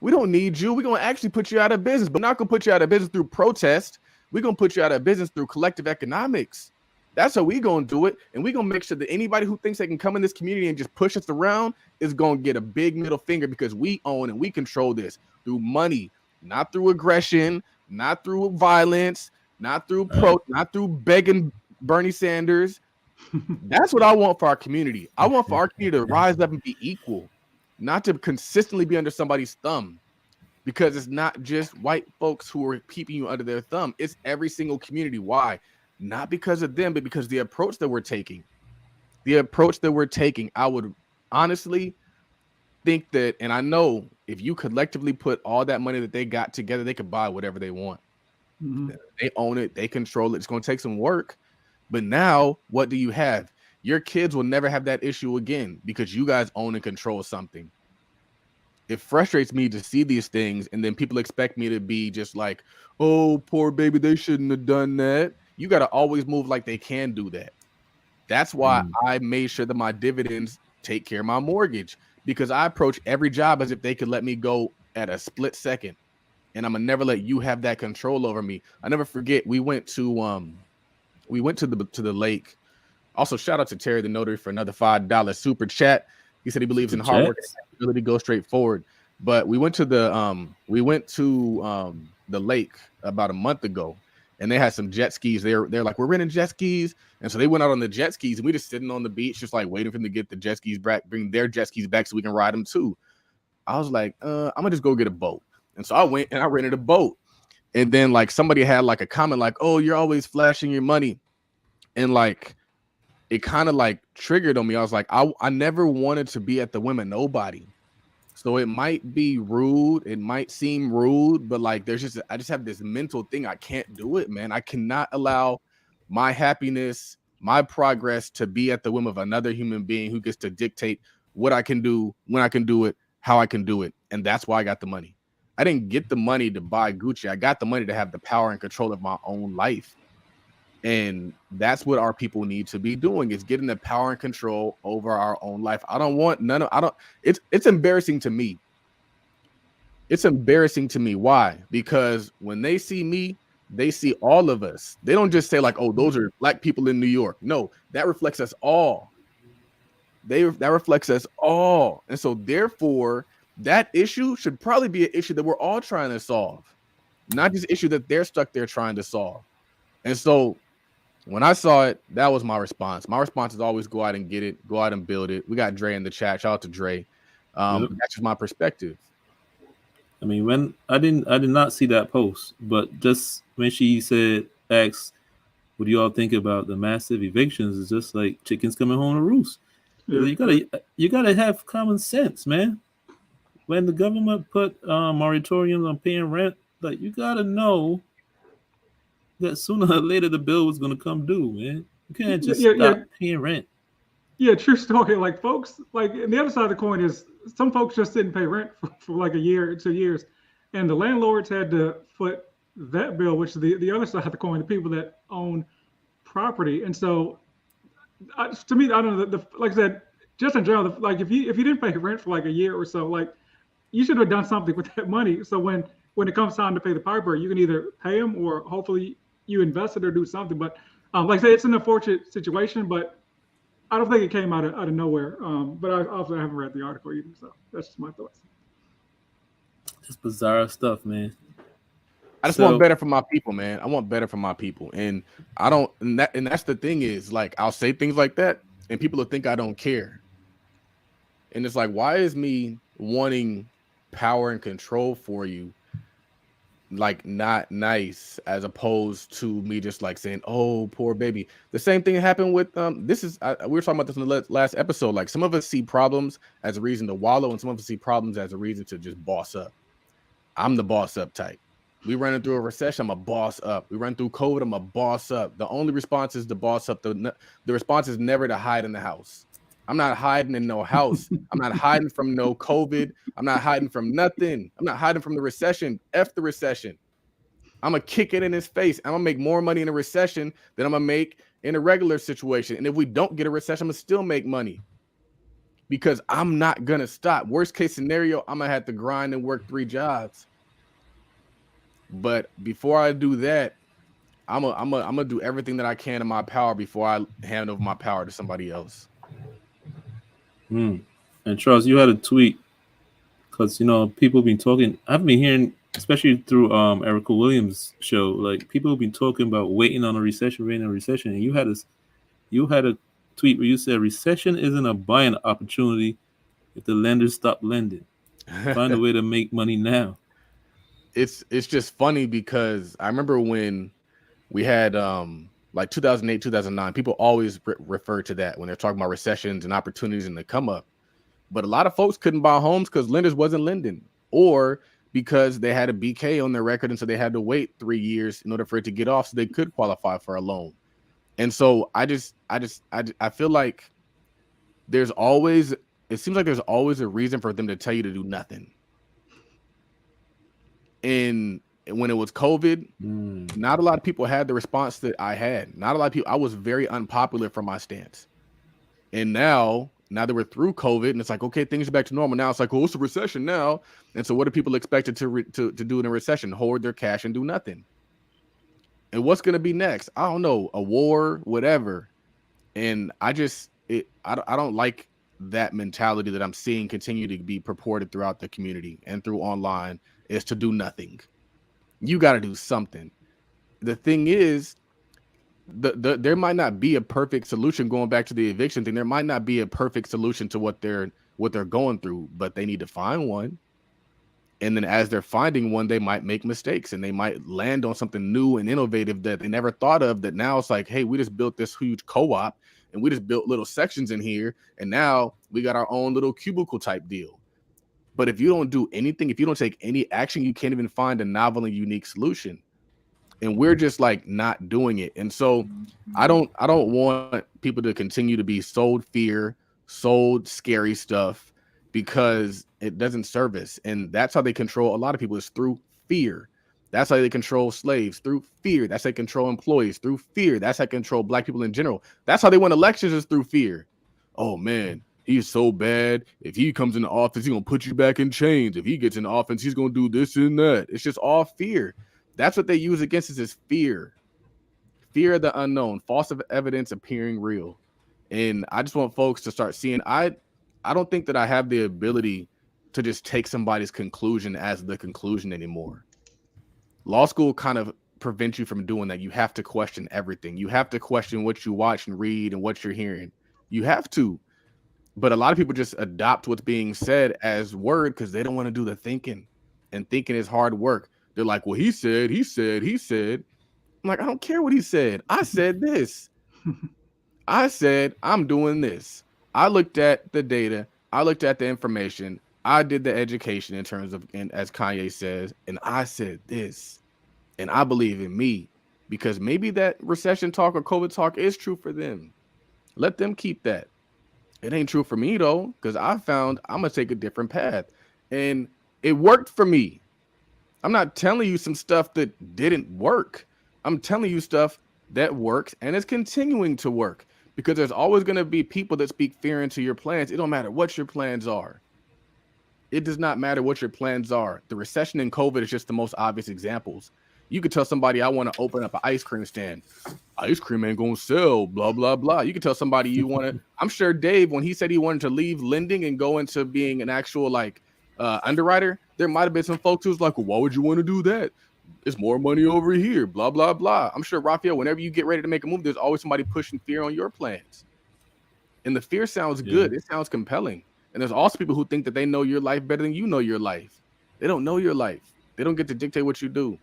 We don't need you. We're gonna actually put you out of business, but not gonna put you out of business through protest. We're gonna put you out of business through collective economics. That's how we gonna do it, and we're gonna make sure that anybody who thinks they can come in this community and just push us around is gonna get a big middle finger because we own and we control this through money." Not through aggression, not through violence, not through not through begging Bernie Sanders. That's what I want for our community. I want for our community to rise up and be equal, not to consistently be under somebody's thumb. Because it's not just white folks who are keeping you under their thumb. It's every single community. Why? Not because of them, but because the approach that we're taking. The approach that we're taking, I would honestly think that, and I know if you collectively put all that money that they got together, they could buy whatever they want. Mm-hmm. They own it, they control it. It's going to take some work, but now what do you have? Your kids will never have that issue again because you guys own and control something. It frustrates me to see these things, and then people expect me to be just like, "Oh, poor baby, they shouldn't have done that." You got to always move like they can do that. That's why I made sure that my dividends take care of my mortgage. Because I approach every job as if they could let me go at a split second, and I'm gonna never let you have that control over me. I never forget we went to the lake. Also, shout out to Terry the Notary for another $5 super chat. He said he believes in hard work and ability to go straight forward. But we went to the lake about a month ago, and they had some jet skis. They're like, we're renting jet skis. And so they went out on the jet skis, and we just sitting on the beach, just like waiting for them to get the jet skis back, bring their jet skis back so we can ride them too. I was like, I'm gonna just go get a boat. And so I went and I rented a boat. And then like somebody had like a comment like, "Oh, you're always flashing your money." And like it kind of like triggered on me. I was like, I never wanted to be at the whim of nobody. So it might be rude, it might seem rude, but like I just have this mental thing. I can't do it, man. I cannot allow my happiness, my progress to be at the whim of another human being who gets to dictate what I can do, when I can do it, how I can do it. And that's why I got the money. I didn't get the money to buy Gucci. I got the money to have the power and control of my own life. And that's what our people need to be doing, is getting the power and control over our own life. It's embarrassing to me. It's embarrassing to me. Why? Because when they see me they see all of us. They don't just say like, oh, those are black people in New York. No, that reflects us all. That reflects us all. And so therefore, that issue should probably be an issue that we're all trying to solve, not just issue that they're stuck there trying to solve. And so when I saw it, that was my response. My response is always go out and get it, go out and build it. We got Dre in the chat. Shout out to Dre. That's just my perspective. I mean, when I did not see that post, but just when she asked, what do you all think about the massive evictions? It's just like chickens coming home to roost. Yeah. You gotta have common sense, man. When the government put moratoriums on paying rent, like you gotta know that sooner or later the bill was gonna come due, man. You can't just stop paying rent. Yeah, true story. Like folks, like and the other side of the coin is some folks just didn't pay rent for like a year or 2 years, and the landlords had to foot that bill, which is the other side of the coin, the people that own property. And so, to me, I don't know. Like I said, just in general, like if you didn't pay rent for like a year or so, like you should have done something with that money. So when it comes time to pay the piper, you can either pay them or hopefully you invest it or do something. But like I say, it's an unfortunate situation, but I don't think it came out of nowhere. But I also haven't read the article either, so that's just my thoughts. Just bizarre stuff, man. I just want better for my people, man. I want better for my people, and I don't. And that's the thing is, like, I'll say things like that, and people will think I don't care. And it's like, why is me wanting power and control for you, like, not nice, as opposed to me just like saying, "Oh, poor baby." The same thing happened with this is we were talking about this in the last episode. Like, some of us see problems as a reason to wallow, and some of us see problems as a reason to just boss up. I'm the boss up type. We running through a recession, I'm a boss up. We run through COVID, I'm a boss up. The only response is to boss up. The response is never to hide in the house. I'm not hiding in no house. I'm not hiding from no COVID. I'm not hiding from nothing. I'm not hiding from the recession. F the recession. I'm going to kick it in his face. I'm going to make more money in a recession than I'm going to make in a regular situation. And if we don't get a recession, I'm going to still make money. Because I'm not going to stop. Worst case scenario, I'm going to have to grind and work 3 jobs. But before I do that, I'm gonna do everything that I can in my power before I hand over my power to somebody else. And Charles, you had a tweet because people have been talking. I've been hearing, especially through Erica Williams' show, like people have been talking about waiting on a recession, and you had a tweet where you said recession isn't a buying opportunity if the lenders stop lending. Find a way to make money now. It's just funny because I remember when we had like 2008, 2009, people always refer to that when they're talking about recessions and opportunities and the come up. But a lot of folks couldn't buy homes because lenders wasn't lending, or because they had a BK on their record, and so they had to wait 3 years in order for it to get off so they could qualify for a loan. And so I feel like it seems like there's always a reason for them to tell you to do nothing. And when it was COVID, not a lot of people had the response that I had. Not a lot of people. I was very unpopular for my stance. And now that we're through COVID, and it's like, okay, things are back to normal. Now it's like, oh, it's a recession now. And so what are people expected to do in a recession? Hoard their cash and do nothing. And what's going to be next? I don't know. A war, whatever. And I don't like that mentality that I'm seeing continue to be purported throughout the community and through online, is to do nothing. You got to do something. The thing is, there might not be a perfect solution. Going back to the eviction thing, there might not be a perfect solution to what they're going through, but they need to find one. And then as they're finding one, they might make mistakes and they might land on something new and innovative that they never thought of. That now it's like, hey, we just built this huge co-op and we just built little sections in here, and now we got our own little cubicle type deal. But if you don't do anything, if you don't take any action, you can't even find a novel and unique solution. And we're just like not doing it. And so I don't want people to continue to be sold fear, sold scary stuff, because it doesn't serve us. And that's how they control a lot of people, is through fear. That's how they control slaves, through fear. That's how they control employees, through fear. That's how they control Black people in general. That's how they win elections, is through fear. Oh man, he's so bad. If he comes in the office, he's going to put you back in chains. If he gets in the office, he's going to do this and that. It's just all fear. That's what they use against us is fear of the unknown, false evidence appearing real. And I just want folks to start seeing. I don't think that I have the ability to just take somebody's conclusion as the conclusion anymore. Law school kind of prevents you from doing that. You have to question everything. You have to question what you watch and read and what you're hearing. You have to. But a lot of people just adopt what's being said as word because they don't want to do the thinking. And thinking is hard work. They're like, well, he said. I'm like, I don't care what he said. I said this. I said, I'm doing this. I looked at the data. I looked at the information. I did the education in terms of, and as Kanye says, and I said this. And I believe in me because maybe that recession talk or COVID talk is true for them. Let them keep that. It ain't true for me, though, because I found I'm going to take a different path. And it worked for me. I'm not telling you some stuff that didn't work. I'm telling you stuff that works and is continuing to work because there's always going to be people that speak fear into your plans. It don't matter what your plans are. It does not matter what your plans are. The recession and COVID is just the most obvious examples. You could tell somebody, I want to open up an ice cream stand. Ice cream ain't going to sell, blah, blah, blah. You could tell somebody you want to, I'm sure Dave, when he said he wanted to leave lending and go into being an actual underwriter, there might have been some folks who was like, well, why would you want to do that? It's more money over here, blah, blah, blah. I'm sure, Raphael, whenever you get ready to make a move, there's always somebody pushing fear on your plans. And the fear sounds good. It sounds compelling. And there's also people who think that they know your life better than you know your life. They don't know your life. They don't get to dictate what you do.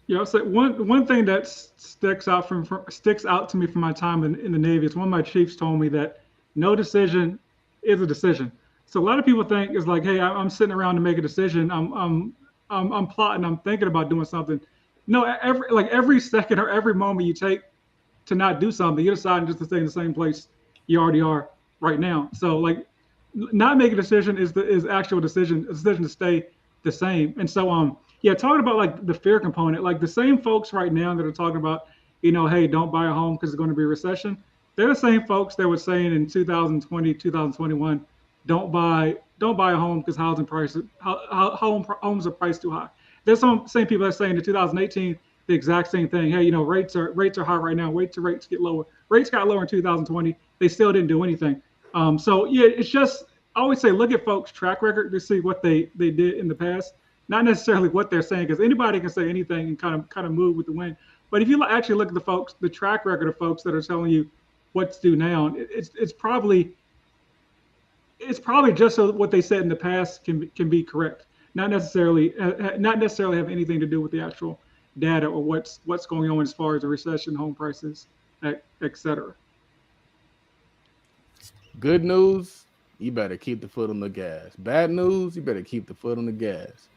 Yeah, so one thing that sticks out to me from my time in the Navy is one of my chiefs told me that no decision is a decision. So a lot of people think it's like, hey, I'm sitting around to make a decision. I'm plotting. I'm thinking about doing something. No, every second or every moment you take to not do something, you're deciding just to stay in the same place you already are right now. So not making a decision is actual decision. A decision to stay the same. And so talking about the fear component, the same folks right now that are talking about, hey, don't buy a home because it's going to be a recession. They're the same folks that were saying in 2020, 2021, don't buy a home because homes are priced too high. There's some same people that are saying in 2018 the exact same thing. Hey, rates are high right now. Wait till rates get lower. Rates got lower in 2020. They still didn't do anything. It's just, I always say look at folks' track record to see what they did in the past. Not necessarily what they're saying, because anybody can say anything and kind of move with the wind. But if you actually look at the track record of folks that are telling you what to do now, it's probably just so what they said in the past can be correct. Not necessarily have anything to do with the actual data or what's going on as far as the recession, home prices, etc. Good news, you better keep the foot on the gas. Bad news, you better keep the foot on the gas.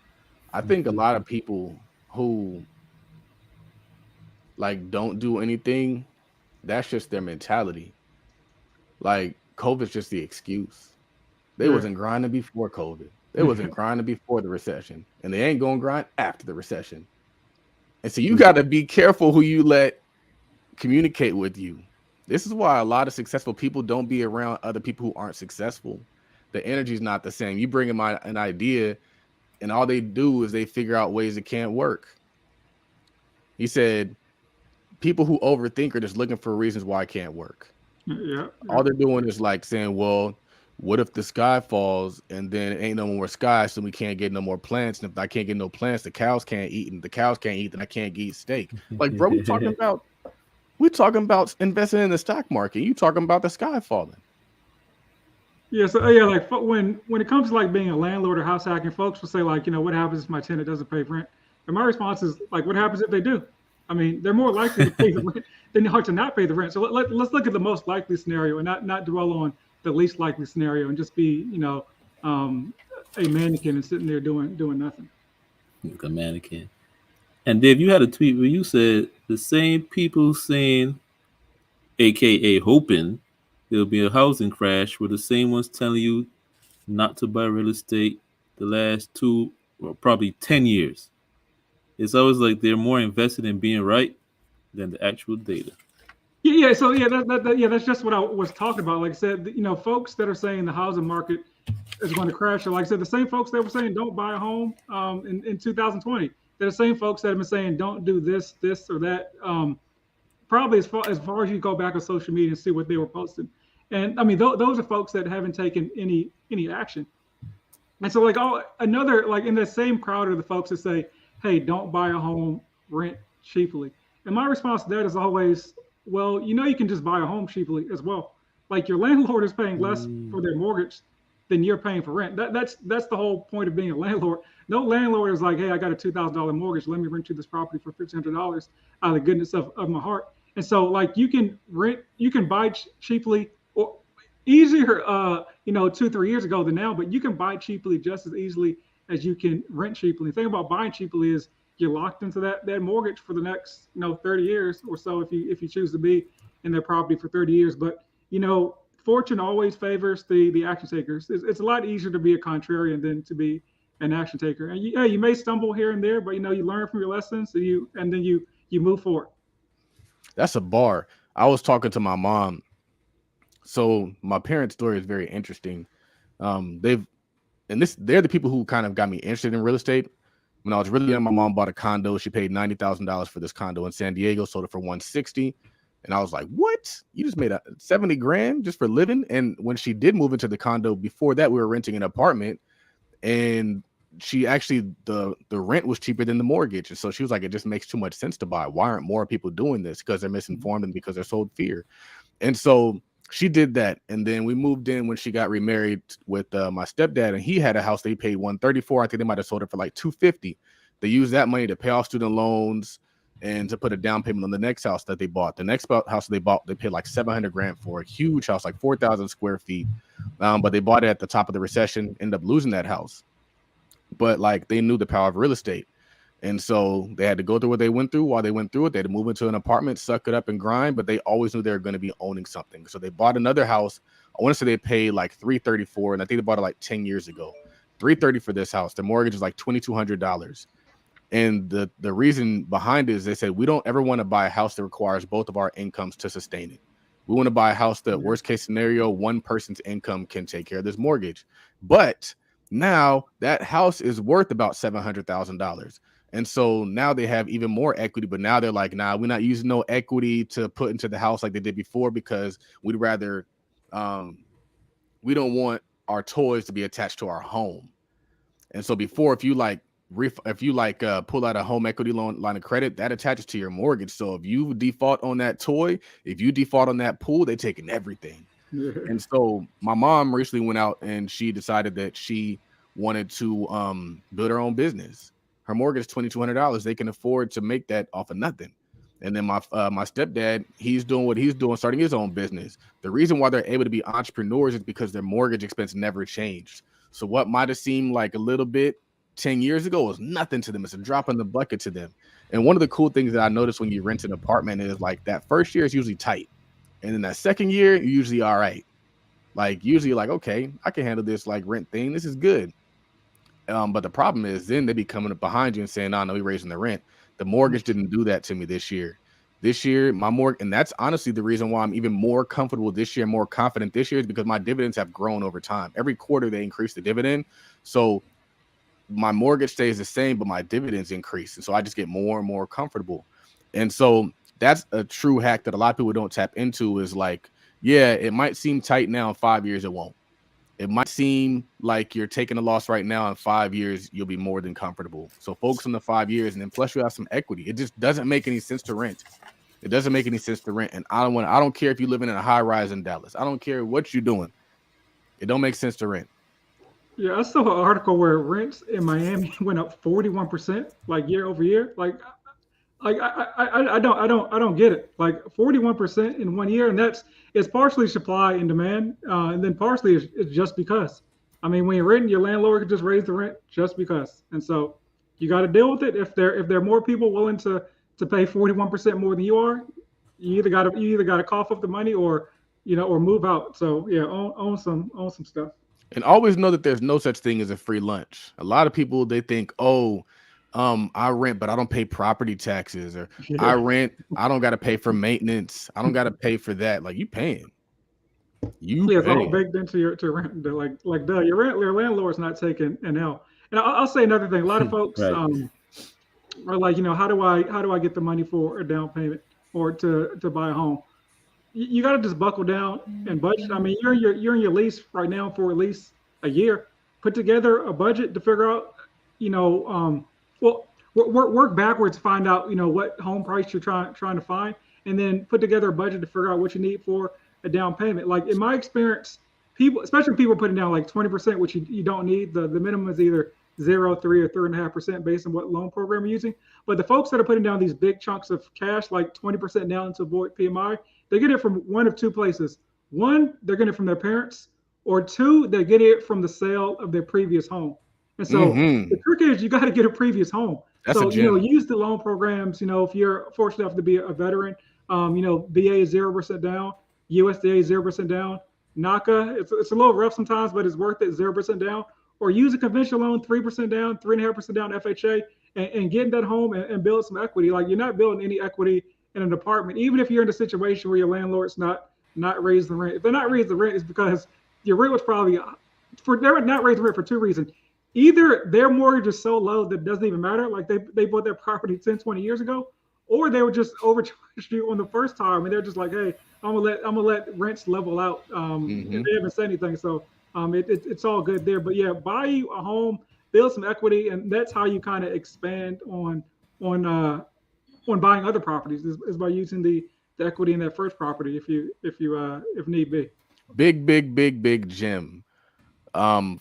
I think a lot of people who don't do anything, that's just their mentality. COVID's just the excuse. They wasn't grinding before COVID. They wasn't grinding before the recession. And they ain't gonna grind after the recession. And so you gotta be careful who you let communicate with you. This is why a lot of successful people don't be around other people who aren't successful. The energy's not the same. You bring them an idea, and all they do is they figure out ways it can't work. He said, people who overthink are just looking for reasons why it can't work. Yeah. All they're doing is saying, well, what if the sky falls and then it ain't no more sky, so we can't get no more plants? And if I can't get no plants, the cows can't eat, and the cows can't eat, then I can't eat steak. Bro, we're talking about investing in the stock market. You talking about the sky falling. Yeah, so when it comes to being a landlord or house hacking, folks will say what happens if my tenant doesn't pay rent? And my response is what happens if they do? I mean, they're more likely to pay the rent than to not pay the rent. So let's look at the most likely scenario and not dwell on the least likely scenario and just be a mannequin and sitting there doing nothing. Like a mannequin. And Dave, you had a tweet where you said the same people saying, aka hoping, there'll be a housing crash were the same ones telling you not to buy real estate the last 2 or probably 10 years. It's always they're more invested in being right than the actual data. Yeah. So that's just what I was talking about. Like I said, folks that are saying the housing market is going to crash, or like I said, the same folks that were saying don't buy a home in 2020. they're the same folks that have been saying don't do this, this or that. Probably as far as you go back on social media and see what they were posting, and I mean those are folks that haven't taken any action. And so, like, another, like, in the same crowd are the folks that say, "Hey, don't buy a home, rent cheaply." And my response to that is always, "Well, you can just buy a home cheaply as well. Like, your landlord is paying less for their mortgage than you're paying for rent. That's the whole point of being a landlord. No landlord is like, 'Hey, I got a $2,000 mortgage. Let me rent you this property for $1,500 out of the goodness of my heart.'" And so, like, you can buy cheaply, or easier, 2-3 years ago than now, but you can buy cheaply just as easily as you can rent cheaply. The thing about buying cheaply is you're locked into that mortgage for the next 30 years or so if you choose to be in their property for 30 years. But fortune always favors the action takers. It's a lot easier to be a contrarian than to be an action taker. And you may stumble here and there, but you learn from your lessons, and then you move forward. That's a bar. I was talking to my mom. So my parents' story is very interesting. They're the people who kind of got me interested in real estate. When I was really young, my mom bought a condo. She paid $90,000 for this condo in San Diego, sold it for $160,000. And I was like, "What? You just made $70,000 just for living?" And when she did move into the condo, before that, we were renting an apartment, and she actually, the rent was cheaper than the mortgage. And so she was like, "It just makes too much sense to buy. Why aren't more people doing this? Because they're misinformed and because they're sold fear." And so she did that. And then we moved in when she got remarried with my stepdad, and he had a house they paid $134,000. I think they might have sold it for like $250,000. They used that money to pay off student loans and to put a down payment on the next house that they bought. The next house they bought, they paid like $700,000 for, a huge house, like 4,000 square feet. But they bought it at the top of the recession, ended up losing that house. But like, they knew the power of real estate. And so they had to go through what they went through. While they went through it, they had to move into an apartment, suck it up and grind, but they always knew they were going to be owning something. So they bought another house. I want to say they paid like $334,000, and I think they bought it like 10 years ago. $330,000 for this house. The mortgage is like $2,200. And the reason behind it is they said, we don't ever want to buy a house that requires both of our incomes to sustain it. We want to buy a house that, worst case scenario, one person's income can take care of this mortgage. But now that house is worth about $700,000. And so now they have even more equity, but now they're like, nah, we're not using no equity to put into the house like they did before, because we'd rather, we don't want our toys to be attached to our home. And so before, if you pull out a home equity line of credit, that attaches to your mortgage. So if you default on that toy, if you default on that pool, they're taking everything. And so my mom recently went out and she decided that she wanted to build her own business. Her mortgage is $2,200. They can afford to make that off of nothing. And then my stepdad, he's doing what he's doing, starting his own business. The reason why they're able to be entrepreneurs is because their mortgage expense never changed. So what might have seemed like a little bit 10 years ago was nothing to them. It's a drop in the bucket to them. And one of the cool things that I noticed when you rent an apartment is like that first year is usually tight. And then that second year, you're usually all right. Like usually you're like, okay, I can handle this like rent thing. This is good. But the problem is then they be coming up behind you and saying, no, we're raising the rent. The mortgage didn't do that to me this year. This year, my mortgage, and that's honestly the reason why I'm even more comfortable this year, more confident this year, is because my dividends have grown over time. Every quarter they increase the dividend. So my mortgage stays the same, but my dividends increase. And so I just get more and more comfortable. And so that's a true hack that a lot of people don't tap into, is like, yeah, it might seem tight now, in 5 years it won't. It might seem like you're taking a loss right now. In 5 years, you'll be more than comfortable. So focus on the 5 years, and then plus you have some equity. It just doesn't make any sense to rent. It doesn't make any sense to rent. And I don't care if you're living in a high rise in Dallas. I don't care what you're doing. It don't make sense to rent. Yeah, I saw an article where rents in Miami went up 41%, like year over year. Like I don't get it. Like 41% in 1 year, and it's partially supply and demand, and then partially it's just because. I mean, when you're renting, your landlord could just raise the rent just because, and so you got to deal with it. If there are more people willing to pay 41% more than you are, you either got to cough up the money or move out. So yeah, own some stuff. And always know that there's no such thing as a free lunch. A lot of people, they think, I rent, but I don't pay property taxes, or I rent, I don't got to pay for maintenance. I don't got to pay for that. Like, you paying. It's all baked into your rent. Your landlord's not taking an L. And I'll say another thing. A lot of folks, right. or like, how do I get the money for a down payment or to buy a home? You got to just buckle down and budget. I mean, you're in your lease right now for at least a year. Put together a budget to figure out, well, work backwards to find out, what home price you're trying to find, and then put together a budget to figure out what you need for a down payment. Like in my experience, people, especially people putting down like 20%, which you don't need. The minimum is either 0, 3, or 3.5% based on what loan program you're using. But the folks that are putting down these big chunks of cash, like 20% down to avoid PMI, they get it from one of two places. One, they're getting it from their parents, or two, they're getting it from the sale of their previous home. And so the trick is you got to get a previous home. That's so, a gem. use the loan programs. If you're fortunate enough to be a veteran, VA is 0% down, USDA is 0% down. NACA, it's a little rough sometimes, but it's worth it, 0% down. Or use a conventional loan, 3% down, 3.5% down FHA, and get in that home and build some equity. Like you're not building any equity in an apartment, even if you're in a situation where your landlord's not raising the rent. If they're not raising the rent, it's because your rent was probably they're not raising the rent for two reasons. Either their mortgage is so low that it doesn't even matter, like they bought their property 10, 20 years ago, or they were just overcharged you on the first time, and they're just like, hey, I'm gonna let rents level out. If they haven't said anything, so it's all good there. But yeah, buy you a home, build some equity, and that's how you kind of expand on buying other properties is by using the equity in that first property if need be. Big gem.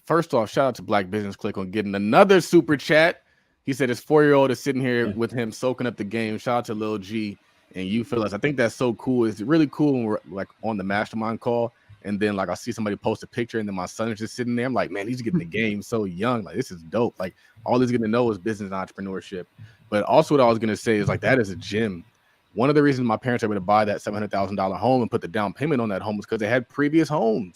First off, shout out to Black Business Click on getting another super chat. He said his 4-year-old is sitting here with him soaking up the game. Shout out to Lil G and you, Phyllis. I think that's so cool. It's really cool when we're like on the mastermind call, and then like I see somebody post a picture, and then my son is just sitting there. I'm like, man, he's getting the game so young. Like this is dope. Like all he's gonna know is business and entrepreneurship. But also what I was gonna say is like that is a gem. One of the reasons my parents were able to buy that $700,000 home and put the down payment on that home was because they had a previous home.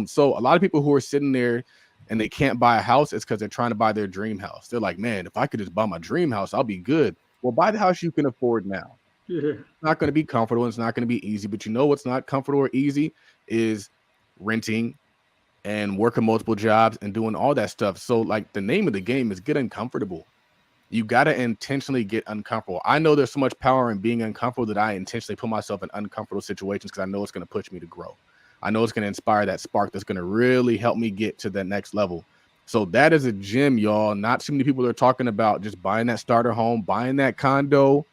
So a lot of people who are sitting there and they can't buy a house, it's because they're trying to buy their dream house. They're like, man, if I could just buy my dream house, I'll be good. Well, buy the house you can afford now. Yeah. It's not going to be comfortable. It's not going to be easy. But you know what's not comfortable or easy is renting and working multiple jobs and doing all that stuff. So like the name of the game is get uncomfortable. You got to intentionally get uncomfortable. I know there's so much power in being uncomfortable that I intentionally put myself in uncomfortable situations because I know it's going to push me to grow. I know it's going to inspire that spark that's going to really help me get to the next level. So that is a gem, y'all. Not too many people are talking about just buying that starter home, buying that condo,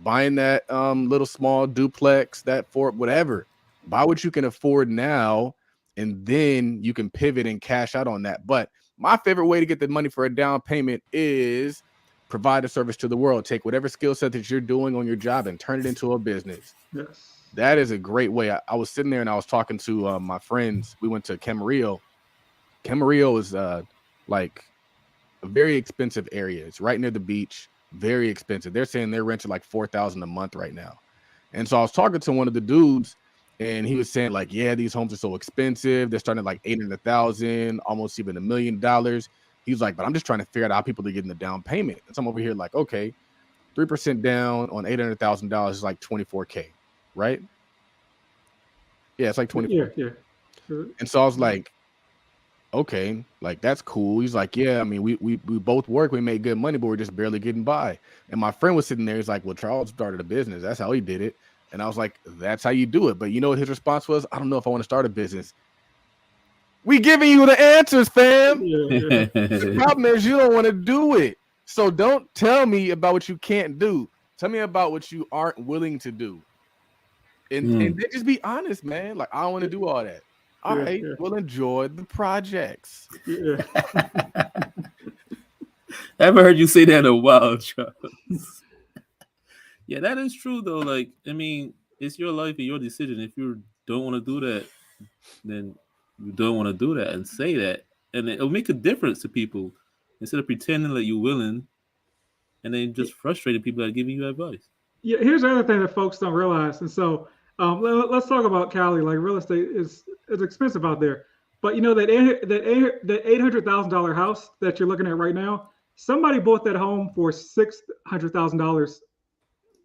buying that little small duplex, that Fort, whatever. Buy what you can afford now, and then you can pivot and cash out on that. But my favorite way to get the money for a down payment is provide a service to the world. Take whatever skill set that you're doing on your job and turn it into a business. Yes. That is a great way. I was sitting there and I was talking to my friends. We went to Camarillo. Camarillo is like a very expensive area. It's right near the beach. Very expensive. They're saying they're renting like $4,000 a month right now. And so I was talking to one of the dudes, and he was saying like, yeah, these homes are so expensive. They're starting at like $800,000, almost even $1 million. He's like, but I'm just trying to figure out how people are getting the down payment. And so I'm over here like, okay, 3% down on $800,000 is like $24K, right? Yeah, it's like 24. Yeah. And so I was like, okay, like that's cool. He's like, yeah, I mean, we both work, we make good money, but we're just barely getting by. And my friend was sitting there. He's like, well, Charles started a business. That's how he did it. And I was like, that's how you do it. But you know what his response was? I don't know if I want to start a business. We giving you the answers, fam. Yeah. The problem is you don't want to do it. So don't tell me about what you can't do. Tell me about what you aren't willing to do. And then just be honest, man. Like, I don't want to do all that. All right, we'll enjoy the projects. Yeah. I haven't heard you say that in a while, Charles. Yeah, that is true, though. Like, I mean, it's your life and your decision. If you don't want to do that, then you don't want to do that, and say that. And it'll make a difference to people instead of pretending that you're willing and then just frustrating people that are giving you advice. Yeah, here's the other thing that folks don't realize. And so let's talk about Cali. Like real estate is expensive out there. But you know that $800,000 house that you're looking at right now, somebody bought that home for $600,000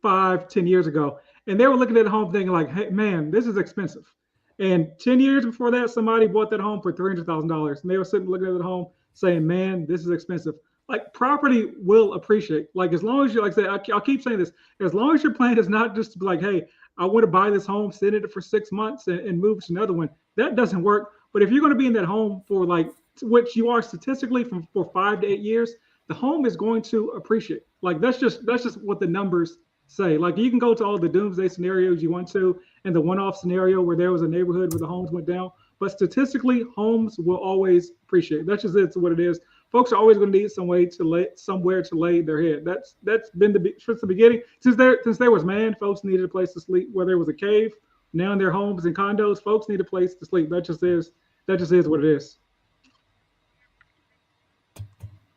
5-10 years ago. And they were looking at the home thinking like, hey, man, this is expensive. And 10 years before that, somebody bought that home for $300,000. And they were sitting looking at the home saying, man, this is expensive. like property will appreciate. Like as long as you, like I said, I'll keep saying this. As long as your plan is not just to be like, hey, I want to buy this home, sit in it for 6 months, and move to another one. That doesn't work. But if you're going to be in that home for like, which you are statistically for 5 to 8 years, the home is going to appreciate. Like that's just what the numbers say. Like you can go to all the doomsday scenarios you want to, and the one-off scenario where there was a neighborhood where the homes went down. But statistically, homes will always appreciate. That's just it's what it is. Folks are always going to need somewhere to lay their head. That's been since the beginning. Since there was man, folks needed a place to sleep. Whether it was a cave, now in their homes and condos, folks need a place to sleep. That just is what it is.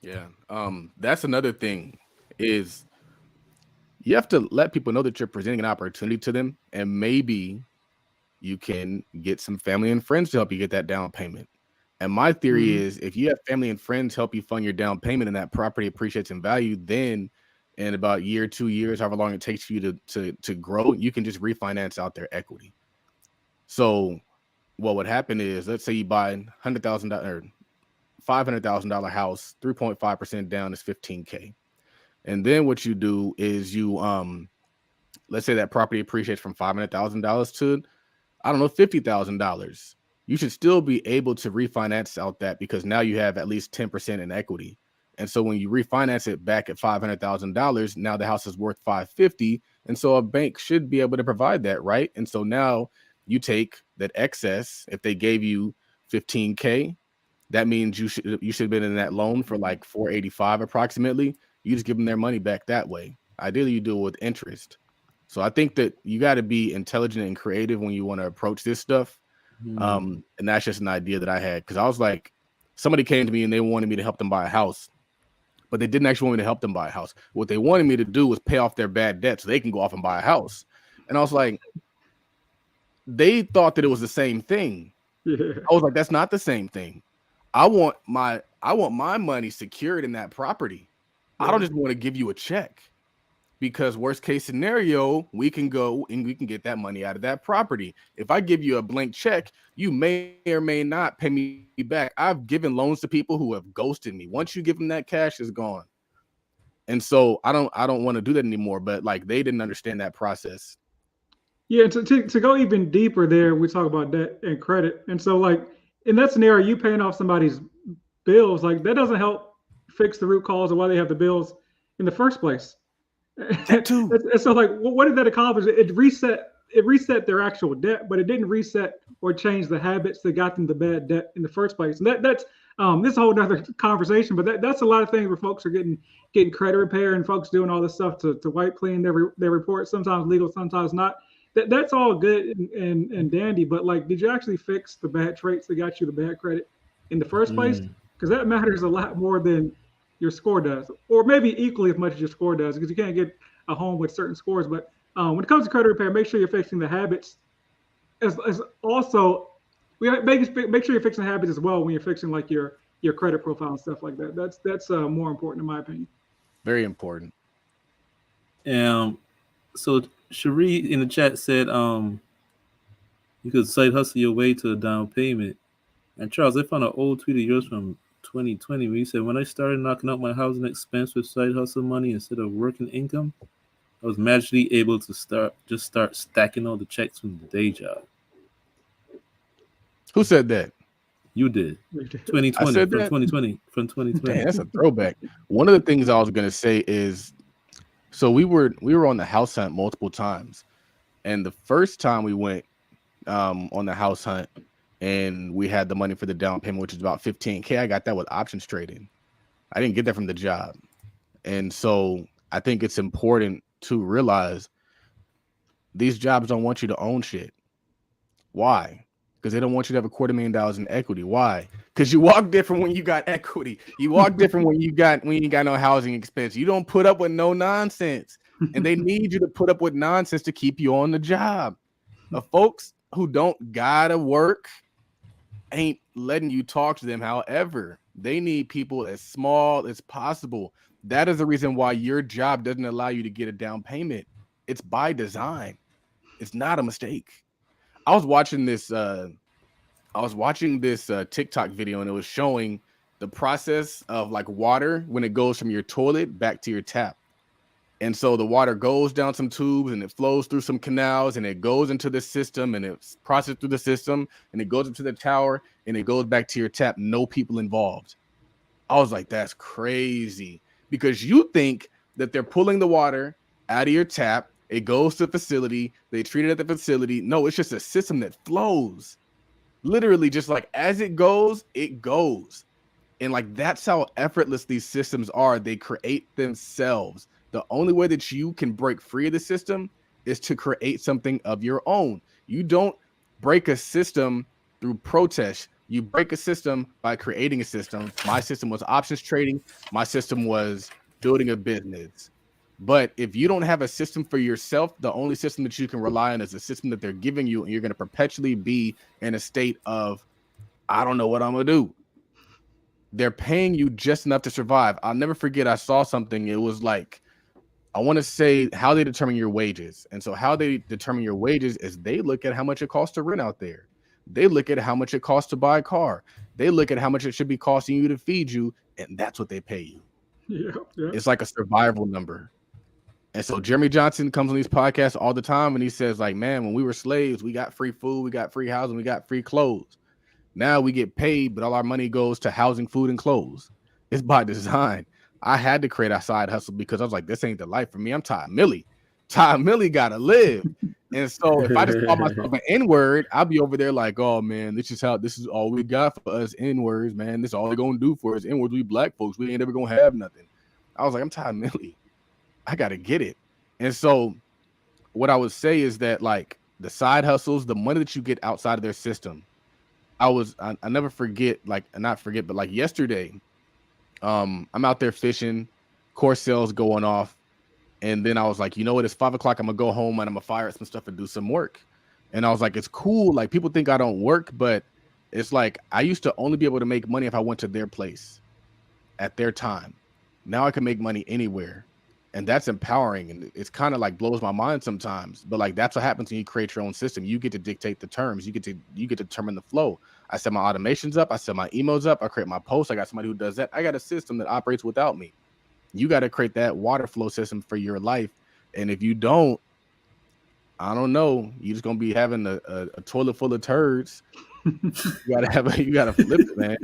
Yeah. That's another thing is you have to let people know that you're presenting an opportunity to them, and maybe you can get some family and friends to help you get that down payment. And my theory is if you have family and friends help you fund your down payment and that property appreciates in value, then in about a year, 2 years, however long it takes for you to grow, you can just refinance out their equity. So what would happen is, let's say you buy $100,000 or $500,000 house, 3.5% down is $15K. And then what you do is you let's say that property appreciates from $500,000 to, I don't know, $50,000. You should still be able to refinance out that because now you have at least 10% in equity. And so when you refinance it back at $500,000, now the house is worth $550,000. And so a bank should be able to provide that, right? And so now you take that excess. If they gave you $15K, that means you should have been in that loan for like $485 approximately. You just give them their money back that way. Ideally, you do it with interest. So I think that you got to be intelligent and creative when you want to approach this stuff. And that's just an idea that I had because I was like, somebody came to me and they wanted me to help them buy a house, but they didn't actually want me to help them buy a house. What they wanted me to do was pay off their bad debt so they can go off and buy a house. And I was like, they thought that it was the same thing. Yeah. I was like, that's not the same thing. I want my money secured in that property. I don't just want to give you a check. Because worst case scenario, we can go and we can get that money out of that property. If I give you a blank check, you may or may not pay me back. I've given loans to people who have ghosted me. Once you give them that cash, it's gone. And so I don't want to do that anymore. But like they didn't understand that process. Yeah, to go even deeper there, we talk about debt and credit. And so like in that scenario, you paying off somebody's bills, like that doesn't help fix the root cause of why they have the bills in the first place. That too. And so like what did that accomplish? It reset their actual debt, but it didn't reset or change the habits that got them the bad debt in the first place. And that's this is a whole other conversation, but that's a lot of things where folks are getting credit repair and folks doing all this stuff to wipe clean their reports, sometimes legal, sometimes not. That's all good and dandy, but like, did you actually fix the bad traits that got you the bad credit in the first place? Because that matters a lot more than your score does, or maybe equally as much as your score does, because you can't get a home with certain scores. But when it comes to credit repair, make sure you're fixing the habits. As also, make sure you're fixing the habits as well when you're fixing like your credit profile and stuff like that. That's more important in my opinion. Very important. So Cherie in the chat said you could side hustle your way to a down payment. And Charles, I found an old tweet of yours from 2020 where you said, when I started knocking out my housing expense with side hustle money instead of working income, I was magically able to start stacking all the checks from the day job. Who said that? You did. 2020 I said from that? 2020 from 2020. Damn, that's a throwback. One of the things I was gonna say is, so we were on the house hunt multiple times, and the first time we went on the house hunt and we had the money for the down payment, which is about $15K. I got that with options trading. I didn't get that from the job. And so I think it's important to realize these jobs don't want you to own shit. Why? Because they don't want you to have $250,000 in equity. Why? Because you walk different when you got equity. You walk different when you got no housing expense. You don't put up with no nonsense. And they need you to put up with nonsense to keep you on the job. The folks who don't gotta work ain't letting you talk to them. However, they need people as small as possible. That is the reason why your job doesn't allow you to get a down payment. It's by design. It's not a mistake. I was watching this TikTok video, and it was showing the process of like water when it goes from your toilet back to your tap. And so the water goes down some tubes and it flows through some canals and it goes into the system and it's processed through the system and it goes into the tower and it goes back to your tap. No people involved. I was like, that's crazy, because you think that they're pulling the water out of your tap. It goes to the facility. They treat it at the facility. No, it's just a system that flows. Literally, just like as it goes, it goes. And like that's how effortless these systems are. They create themselves. The only way that you can break free of the system is to create something of your own. You don't break a system through protest. You break a system by creating a system. My system was options trading. My system was building a business. But if you don't have a system for yourself, the only system that you can rely on is a system that they're giving you, and you're going to perpetually be in a state of, I don't know what I'm going to do. They're paying you just enough to survive. I'll never forget, I saw something. It was like, I want to say how they determine your wages. And so how they determine your wages is they look at how much it costs to rent out there. They look at how much it costs to buy a car. They look at how much it should be costing you to feed you, and that's what they pay you. Yeah. It's like a survival number. And so Jeremy Johnson comes on these podcasts all the time, and he says, like, man, when we were slaves, we got free food, we got free housing, we got free clothes. Now we get paid, but all our money goes to housing, food, and clothes. It's by design. I had to create a side hustle because I was like, this ain't the life for me. I'm Todd Millie. Todd Millie got to live. And so if I just call myself an N-word, I'll be over there like, oh, man, this is all we got for us N-words, man. This is all they're going to do for us N-words. We black folks. We ain't ever going to have nothing. I was like, I'm Todd Millie. I got to get it. And so what I would say is that, like, the side hustles, the money that you get outside of their system, I never forget, like, not forget, but like yesterday, I'm out there fishing, course sales going off. And then I was like, you know what? It's 5 o'clock. I'm going to go home and I'm going to fire up some stuff and do some work. And I was like, it's cool. Like, people think I don't work, but it's like, I used to only be able to make money if I went to their place at their time. Now I can make money anywhere. And that's empowering. And it's kind of like blows my mind sometimes. But like, that's what happens when you create your own system. You get to dictate the terms. You get to determine the flow. I set my automations up. I set my emails up. I create my posts. I got somebody who does that. I got a system that operates without me. You got to create that water flow system for your life. And if you don't, I don't know, you're just going to be having a toilet full of turds. You got to flip it, man.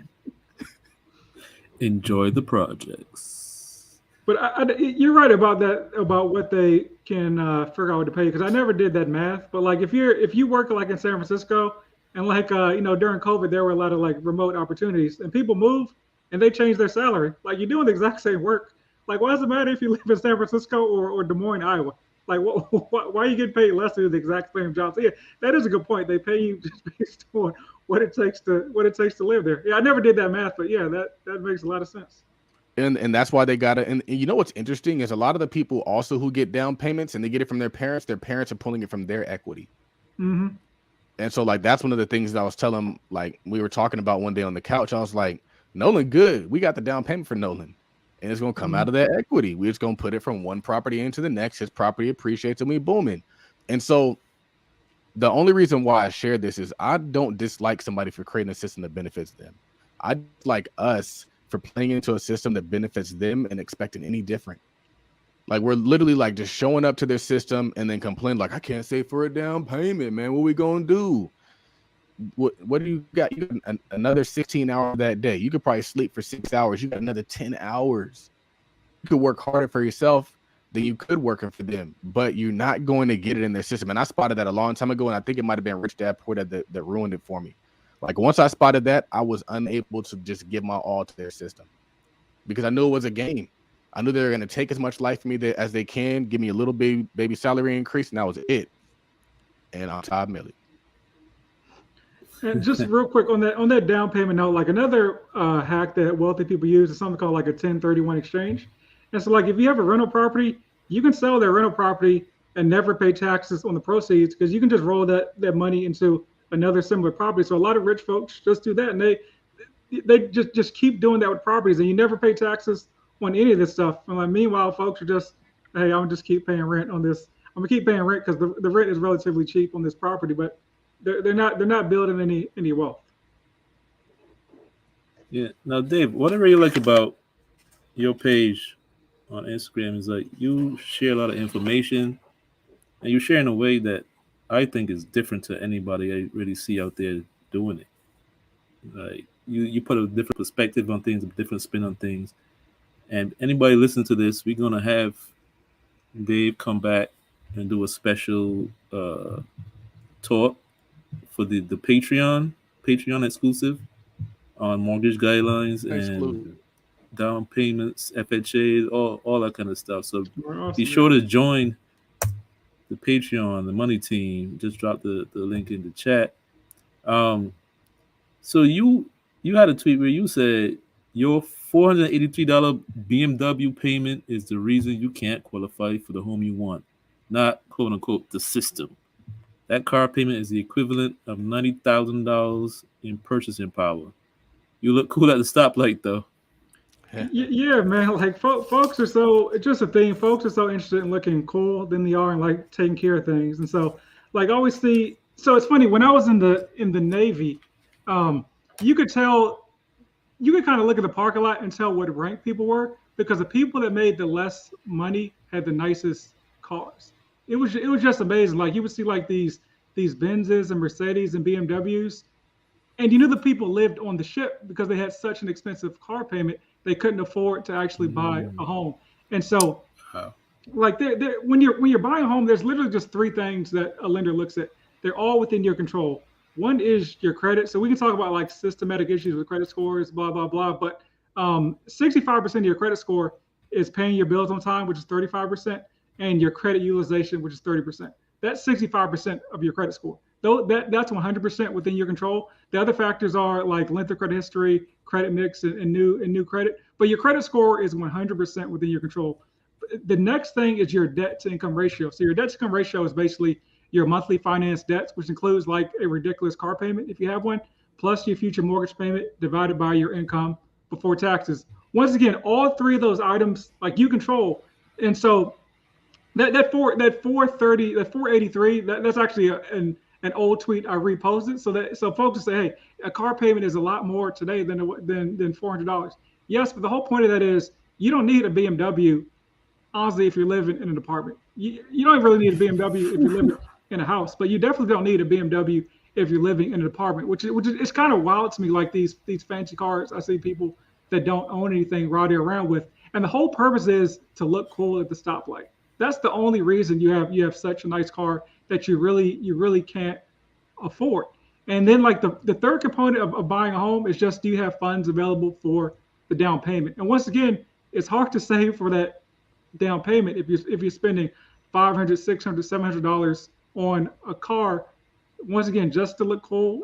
Enjoy the projects. But you're right about that, about what they can figure out what to pay you, because I never did that math. But like if you work like in San Francisco, and like during COVID there were a lot of like remote opportunities, and people move and they change their salary. Like you're doing the exact same work. Like why does it matter if you live in San Francisco or Des Moines, Iowa? Like why are you getting paid less to do the exact same job? So yeah, that is a good point. They pay you just based on what it takes to live there. Yeah, I never did that math, but yeah, that makes a lot of sense. And that's why they got it. And you know what's interesting is a lot of the people also who get down payments and they get it from their parents are pulling it from their equity. Mm-hmm. And so like that's one of the things that I was telling, like we were talking about one day on the couch. I was like, Nolan, good. We got the down payment for Nolan. And it's gonna come out of that equity. We're just gonna put it from one property into the next. His property appreciates and we booming. And so the only reason why I share this is I don't dislike somebody for creating a system that benefits them. I like us for playing into a system that benefits them and expecting any different. Like we're literally like just showing up to their system and then complain like, I can't save for a down payment, man. What we gonna do? What do you got? You got another 16 hours that day. You could probably sleep for 6 hours. You got another 10 hours. You could work harder for yourself than you could working for them, but you're not going to get it in their system. And I spotted that a long time ago, and I think it might have been Rich Dad Poor Dad that ruined it for me. Like once I spotted that, I was unable to just give my all to their system because I knew it was a game. I knew they were going to take as much life from me as they can, give me a little baby salary increase, and that was it. And I'm Todd Millie. And just real quick on that down payment note, like another hack that wealthy people use is something called like a 1031 exchange. And so like if you have a rental property, you can sell their rental property and never pay taxes on the proceeds because you can just roll that money into another similar property. So a lot of rich folks just do that, and they just keep doing that with properties, and you never pay taxes on any of this stuff. And like meanwhile, folks are just, hey, I'm gonna just keep paying rent on this. I'm gonna keep paying rent because the rent is relatively cheap on this property, but they're not building any wealth. Yeah. Now, Dave, what I really like about your page on Instagram is like you share a lot of information, and you share in a way that I think is different to anybody I really see out there doing it. Like you put a different perspective on things, a different spin on things. And anybody listening to this, we're gonna have Dave come back and do a special talk for the Patreon exclusive on mortgage guidelines and Exclusive. down payments, FHA, all that kind of stuff. So be Awesome, sure yeah. to join the Patreon, the money team. Just drop the link in the chat. Um, so you had a tweet where you said your $483 BMW payment is the reason you can't qualify for the home you want, not quote unquote the system. That car payment is the equivalent of $90,000 in purchasing power. You look cool at the stoplight though. Yeah, man. Like folks are so it's just a thing. Folks are so interested in looking cool than they are in like taking care of things. And so, like, I always see. So it's funny when I was in the Navy, um, you could tell you could kind of look at the parking lot and tell what rank people were because the people that made the less money had the nicest cars. It was just amazing. Like you would see like these Benzes and Mercedes and BMWs, and you knew the people lived on the ship because they had such an expensive car payment they couldn't afford to actually buy a home. And so Wow. like when you're buying a home, there's literally just three things that a lender looks at. They're all within your control. One is your credit. So we can talk about like systematic issues with credit scores, blah blah blah. But 65% of your credit score is paying your bills on time, which is 35%, and your credit utilization, which is 30%. That's 65% of your credit score. Though that's 100% within your control. The other factors are like length of credit history, credit mix, and new credit. But your credit score is 100% within your control. The next thing is your debt to income ratio. So your debt to income ratio is basically your monthly finance debts, which includes like a ridiculous car payment if you have one, plus your future mortgage payment divided by your income before taxes. Once again, all three of those items like you control. And so that 430 that 483 that's actually an old tweet I reposted so folks say, hey, a car payment is a lot more today than $400. Yes, but the whole point of that is you don't need a BMW honestly if you're living in an apartment. You don't really need a BMW if you're living in a house, but you definitely don't need a BMW if you're living in an apartment, which is it's kind of wild to me. Like these fancy cars, I see people that don't own anything riding around with, and the whole purpose is to look cool at the stoplight. That's the only reason you have such a nice car that you really can't afford. And then like the third component of buying a home is just do you have funds available for the down payment? And once again, it's hard to save for that down payment if you're spending $500, $600, $700 on a car. Once again, just to look cool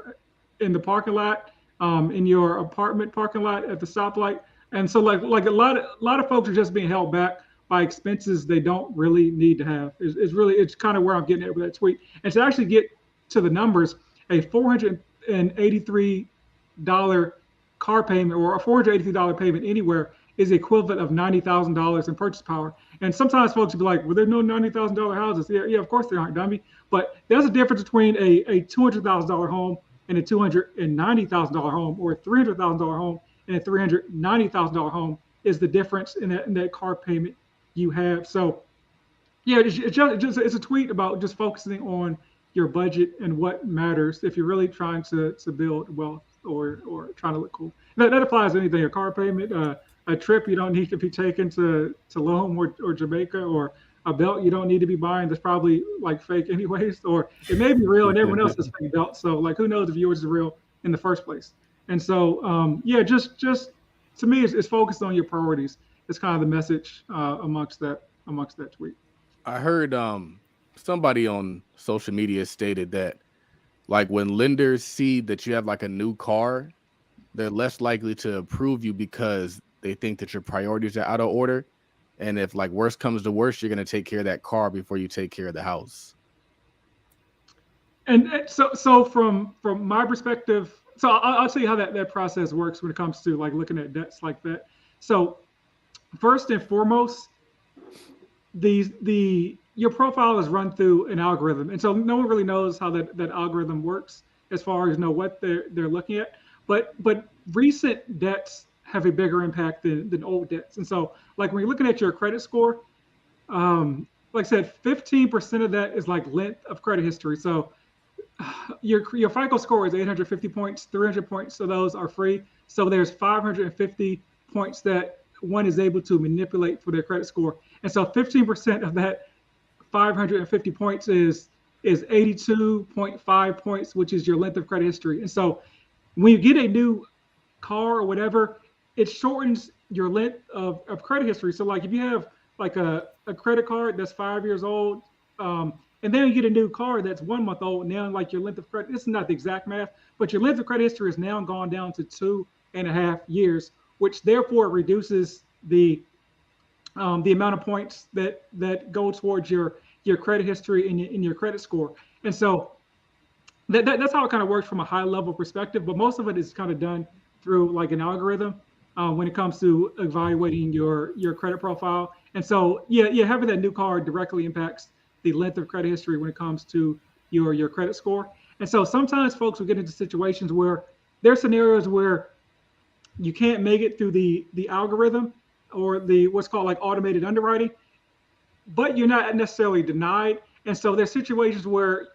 in the parking lot, in your apartment parking lot at the stoplight. And so like a lot of folks are just being held back by expenses they don't really need to have. It's kind of where I'm getting at with that tweet. And to actually get to the numbers, a $483 car payment or a $483 payment anywhere is the equivalent of $90,000 in purchase power. And sometimes folks will be like, well, there's no $90,000 houses. Yeah, of course there aren't, dummy. But there's a difference between a $200,000 home and a $290,000 home, or a $300,000 home and a $390,000 home is the difference in that car payment you have. So yeah, it's a tweet about just focusing on your budget and what matters if you're really trying to build wealth or trying to look cool. That applies to anything, a car payment, a trip you don't need to be taken to Tulum or Jamaica, or a belt you don't need to be buying that's probably like fake anyways, or it may be real and everyone else has fake belts. So like who knows if yours is real in the first place. And so yeah, just to me it's focused on your priorities. It's kind of the message amongst that tweet. I heard somebody on social media stated that like when lenders see that you have like a new car, they're less likely to approve you because they think that your priorities are out of order. And if like worst comes to worst, you're going to take care of that car before you take care of the house. And so from my perspective, so I'll tell you how that process works when it comes to like looking at debts like that. So first and foremost, your profile is run through an algorithm, and so no one really knows how that algorithm works as far as what they're looking at. but recent debts have a bigger impact than old debts. And so, like when you're looking at your credit score, like I said, 15% of that is like length of credit history. So your FICO score is 850 points, 300 points of those are free. So there's 550 points that one is able to manipulate for their credit score. And so 15% of that 550 points is 82.5 points, which is your length of credit history. And so when you get a new car or whatever, it shortens your length of credit history. So like if you have like a credit card that's 5 years old, and then you get a new car that's 1 month old, now like your length of credit, this is not the exact math, but your length of credit history has now gone down to 2.5 years, which therefore reduces the amount of points that go towards your credit history and your credit score. And so that's how it kind of works from a high level perspective, but most of it is kind of done through like an algorithm when it comes to evaluating your credit profile. And so having that new car directly impacts the length of credit history when it comes to your credit score. And so sometimes folks will get into situations where there are scenarios where you can't make it through the algorithm or the what's called like automated underwriting, but you're not necessarily denied. And so there's situations where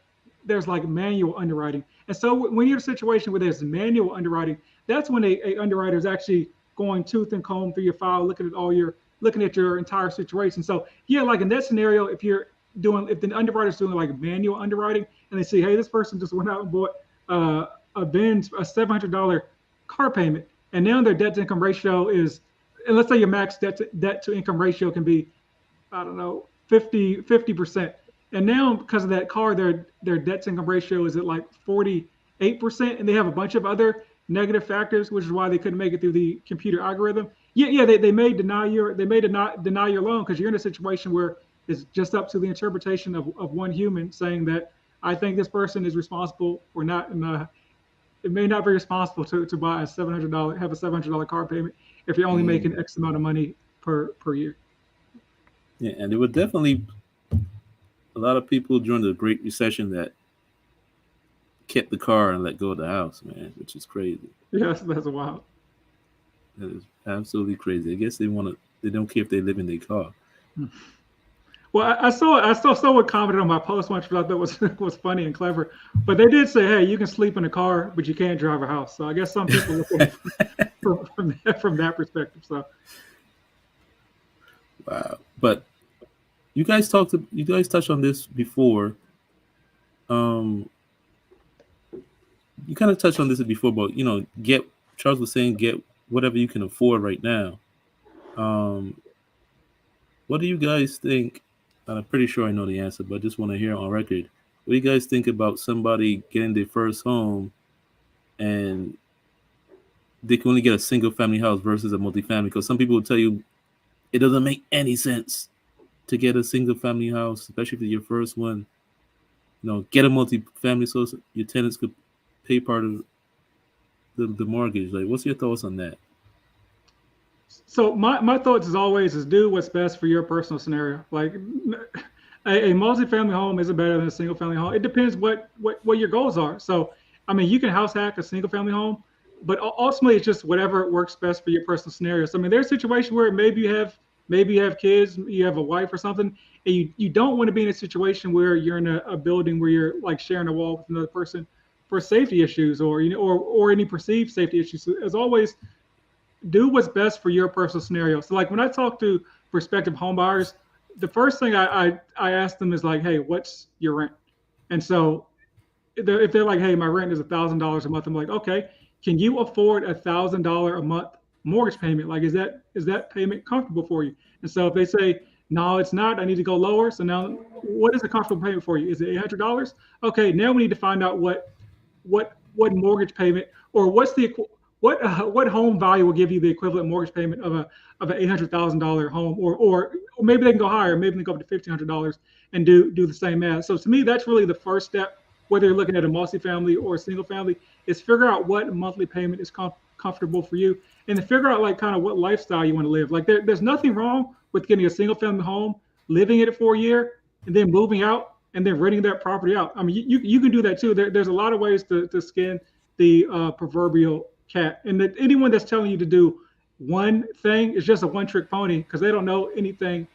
there's like manual underwriting. And so when you're in a situation where there's manual underwriting, that's when a underwriter is actually going tooth and comb through your file, looking at your entire situation. So like in that scenario, if the underwriter's doing like manual underwriting and they see, hey, this person just went out and bought a $700 car payment, and now their debt to income ratio is, and let's say your max debt to income ratio can be, I don't know, 50%. And now because of that car, their debt to income ratio is at like 48%, and they have a bunch of other negative factors, which is why they couldn't make it through the computer algorithm. They may deny your loan because you're in a situation where it's just up to the interpretation of one human saying that I think this person is responsible or not, and it may not be responsible to buy have a $700 car payment if you're only making X amount of money per year. Yeah, and there were definitely a lot of people during the Great Recession that kept the car and let go of the house, man, which is crazy. Yes, that's wild. That is absolutely crazy. I guess they don't care if they live in their car. Well, I saw someone commented on my post once, which I thought was funny and clever. But they did say, hey, you can sleep in a car, but you can't drive a house. So I guess some people look at it from that perspective. So wow. But you guys touched on this before. You kind of touched on this before, but Charles was saying get whatever you can afford right now. What do you guys think? And I'm pretty sure I know the answer, but I just want to hear on record. What do you guys think about somebody getting their first home and they can only get a single family house versus a multifamily? Because some people will tell you it doesn't make any sense to get a single family house, especially if it's your first one. Get a multifamily so your tenants could pay part of the mortgage. Like, what's your thoughts on that? So my thoughts as always is do what's best for your personal scenario. Like a multi-family home isn't better than a single family home. It depends what your goals are. So I mean, you can house hack a single family home, but ultimately it's just whatever works best for your personal scenario. So I mean, there's a situation where maybe you have kids, you have a wife or something, and you don't want to be in a situation where you're in a building where you're like sharing a wall with another person for safety issues or any perceived safety issues. So as always, do what's best for your personal scenario. So like when I talk to prospective home buyers, the first thing I ask them is like, hey, what's your rent? And so if they're like, hey, my rent is $1,000 a month, I'm like, okay, can you afford $1,000 a month mortgage payment? Like, is that payment comfortable for you? And so if they say, no, it's not, I need to go lower. So now what is a comfortable payment for you? Is it $800? Okay, now we need to find out what mortgage payment or what home value will give you the equivalent mortgage payment of an $800,000 home, or maybe they can go higher, maybe they can go up to $1,500 and do the same math. So to me, that's really the first step, whether you're looking at a multifamily or a single family, is figure out what monthly payment is comfortable for you, and to figure out like kind of what lifestyle you want to live. Like there's nothing wrong with getting a single family home, living in it for a year, and then moving out and then renting that property out. I mean, you can do that too. There's a lot of ways to skin the proverbial cat. And that anyone that's telling you to do one thing is just a one-trick pony because they don't know anything.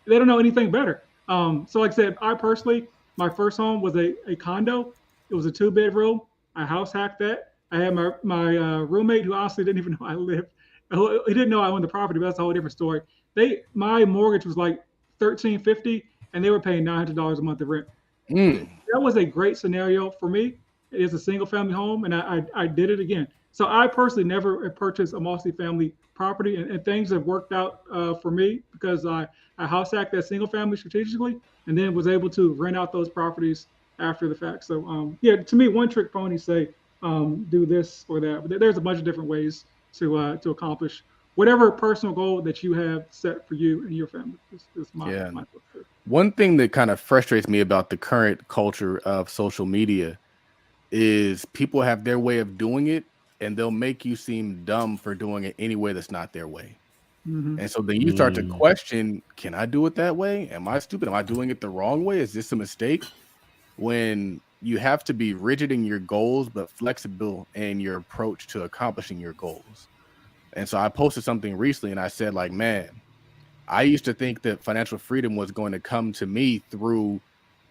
They don't know anything better. So like I said, I personally, my first home was a condo. It was a 2-bedroom. I house hacked that. I had my roommate who honestly didn't even know I lived. He didn't know I owned the property, but that's a whole different story. My mortgage was like $1,350, and they were paying $900 a month of rent. That was a great scenario for me. It is a single family home, and I did it again. So I personally never purchased a multifamily property, and things have worked out for me because I house hacked that single family strategically, and then was able to rent out those properties after the fact. So yeah, to me, one trick pony say do this or that, but there's a bunch of different ways to accomplish whatever personal goal that you have set for you and your family. Is my One thing that kind of frustrates me about the current culture of social media is people have their way of doing it, and they'll make you seem dumb for doing it any way that's not their way. And so then you start to question, can I do it that way? Am I stupid? Am I doing it the wrong way? Is this a mistake? When you have to be rigid in your goals, but flexible in your approach to accomplishing your goals. And so I posted something recently and I said, like, man, I used to think that financial freedom was going to come to me through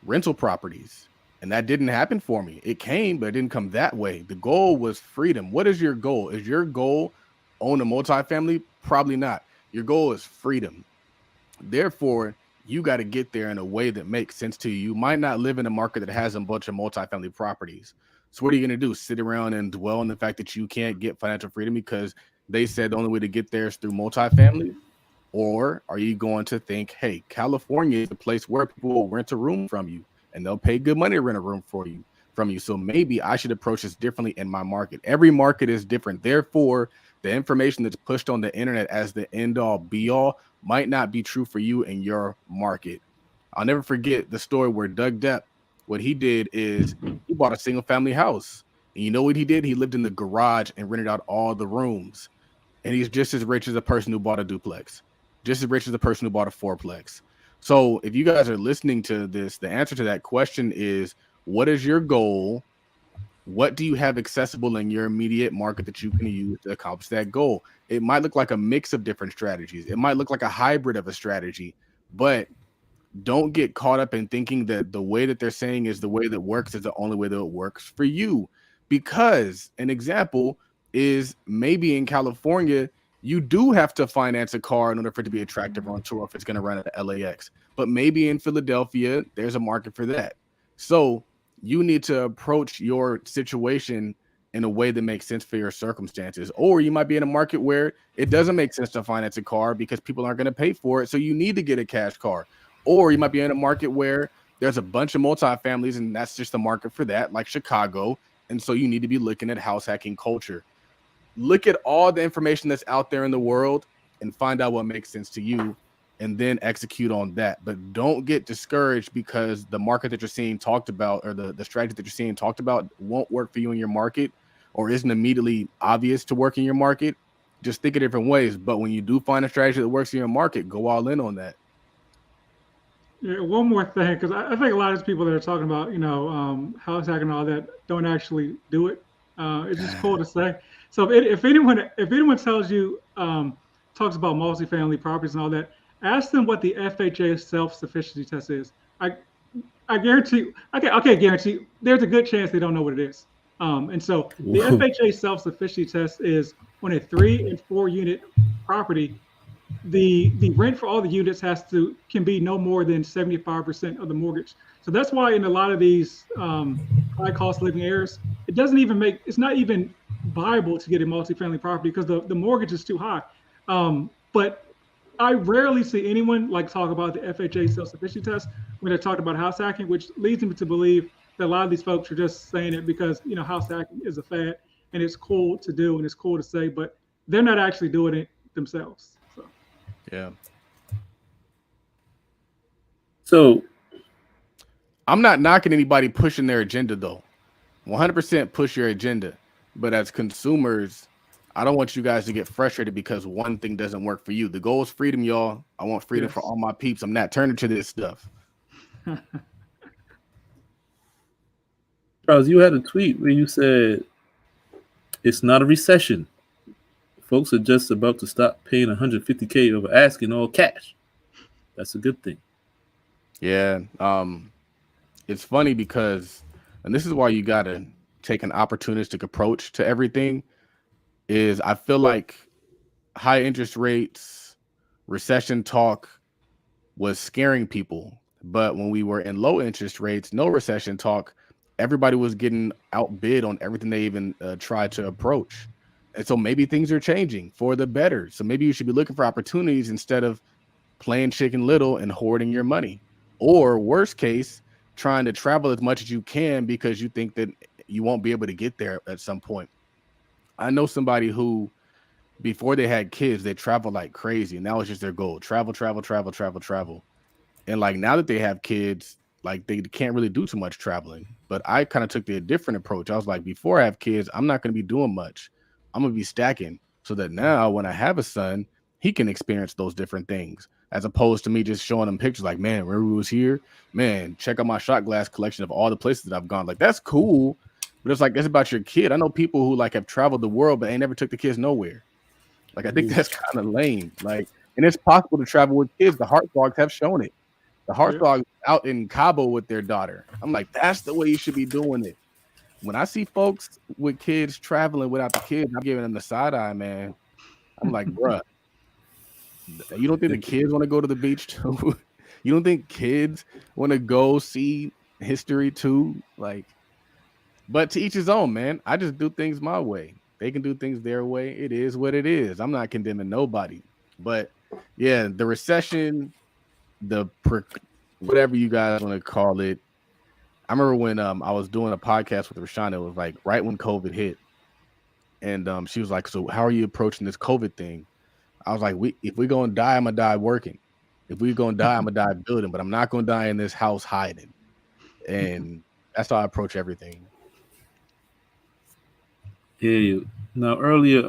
rental properties. And that didn't happen for me. It came, but it didn't come that way. The goal was freedom. What is your goal? Is your goal own a multifamily? Probably not. Your goal is freedom. Therefore, you got to get there in a way that makes sense to you. You might not live in a market that has a bunch of multifamily properties. So what are you going to do? Sit around and dwell on the fact that you can't get financial freedom because they said the only way to get there is through multifamily? Or are you going to think, hey, California is a place where people will rent a room from you and they'll pay good money to rent a room from you. So maybe I should approach this differently in my market. Every market is different. Therefore, the information that's pushed on the internet as the end all be all might not be true for you in your market. I'll never forget the story where Doug Depp, what he did is he bought a single family house. And you know what he did? He lived in the garage and rented out all the rooms. And he's just as rich as a person who bought a duplex, just as rich as the person who bought a fourplex. So if you guys are listening to this, the answer to that question is, what is your goal? What do you have accessible in your immediate market that you can use to accomplish that goal? It might look like a mix of different strategies. It might look like a hybrid of a strategy, but don't get caught up in thinking that the way that they're saying is the way that works is the only way that it works for you. Because an example is maybe in California, you do have to finance a car in order for it to be attractive on tour if it's going to run at LAX. But maybe in Philadelphia, there's a market for that. So you need to approach your situation in a way that makes sense for your circumstances. Or you might be in a market where it doesn't make sense to finance a car because people aren't going to pay for it. So you need to get a cash car. Or you might be in a market where there's a bunch of multifamilies and that's just the market for that, like Chicago. And so you need to be looking at house hacking culture. Look at all the information that's out there in the world and find out what makes sense to you and then execute on that. But don't get discouraged because the market that you're seeing talked about or the strategy that you're seeing talked about won't work for you in your market or isn't immediately obvious to work in your market. Just think of different ways. But when you do find a strategy that works in your market, go all in on that. Yeah, one more thing, because I think a lot of these people that are talking about, house hacking and all that don't actually do it. It's just cool to say. So if anyone tells you, talks about multifamily properties and all that, ask them what the FHA self-sufficiency test is. I guarantee, I can't guarantee, there's a good chance they don't know what it is. And so the FHA self-sufficiency test is on a 3 and 4 unit property, the rent for all the units can be no more than 75% of the mortgage. So that's why in a lot of these high cost living areas, it's not even viable to get a multifamily property because the mortgage is too high. But I rarely see anyone talk about the FHA self-sufficiency test when they're talking about house hacking, which leads me to believe that a lot of these folks are just saying it because house hacking is a fad and it's cool to do and it's cool to say, but they're not actually doing it themselves. So yeah. So I'm not knocking anybody pushing their agenda though. 100% push your agenda. But as consumers, I don't want you guys to get frustrated because one thing doesn't work for you. The goal is freedom, y'all. I want freedom for all my peeps. I'm not turning to this stuff. Charles, you had a tweet where you said It's not a recession. Folks are just about to stop paying 150K over asking all cash. That's a good thing. Yeah. It's funny because, and this is why you gotta take an opportunistic approach to everything. Is I feel like high interest rates, recession talk was scaring people, but when we were in low interest rates, no recession talk, everybody was getting outbid on everything they even tried to approach. And so maybe things are changing for the better. So maybe you should be looking for opportunities instead of playing chicken little and hoarding your money. Or worst case, trying to travel as much as you can because you think that you won't be able to get there at some point. I know somebody who before they had kids, they traveled like crazy, and that was just their goal. Travel, travel, travel, travel, travel. And like now that they have kids, like they can't really do too much traveling. But I kind of took the different approach. I was like, before I have kids, I'm not going to be doing much. I'm going to be stacking so that now when I have a son, he can experience those different things as opposed to me just showing him pictures like, man, remember we was here? Man, check out my shot glass collection of all the places that I've gone. Like, that's cool. But it's like, it's about your kid. I know people who like have traveled the world, but they never took the kids nowhere. Like, I think that's kind of lame. Like, and it's possible to travel with kids. The Heart Dogs have shown it. The Heart Dogs out in Cabo with their daughter. I'm like, that's the way you should be doing it. When I see folks with kids traveling without the kids, I'm giving them the side eye, man. I'm like, bruh, you don't think the kids want to go to the beach too? You don't think kids want to go see history too? Like, but to each his own, man. I just do things my way. They can do things their way. It is what it is. I'm not condemning nobody. But yeah, the recession, whatever you guys want to call it. I remember when I was doing a podcast with Rashawn, it was like right when COVID hit. And she was like, so how are you approaching this COVID thing? I was like, if we're gonna die, I'm gonna die working. If we're gonna die, I'm gonna die building, but I'm not gonna die in this house hiding. And that's how I approach everything. Yeah. Now earlier,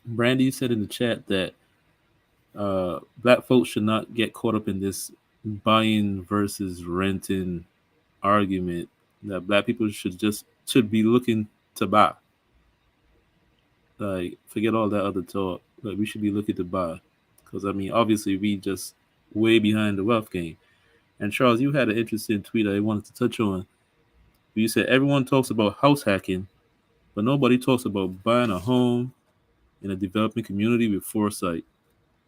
Brandy said in the chat that black folks should not get caught up in this buying versus renting argument. That black people should be looking to buy. Like, forget all that other talk. Like, we should be looking to buy, because I mean, obviously, we just way behind the wealth game. And Charles, you had an interesting tweet I wanted to touch on. You said everyone talks about house hacking, but nobody talks about buying a home in a developing community with foresight,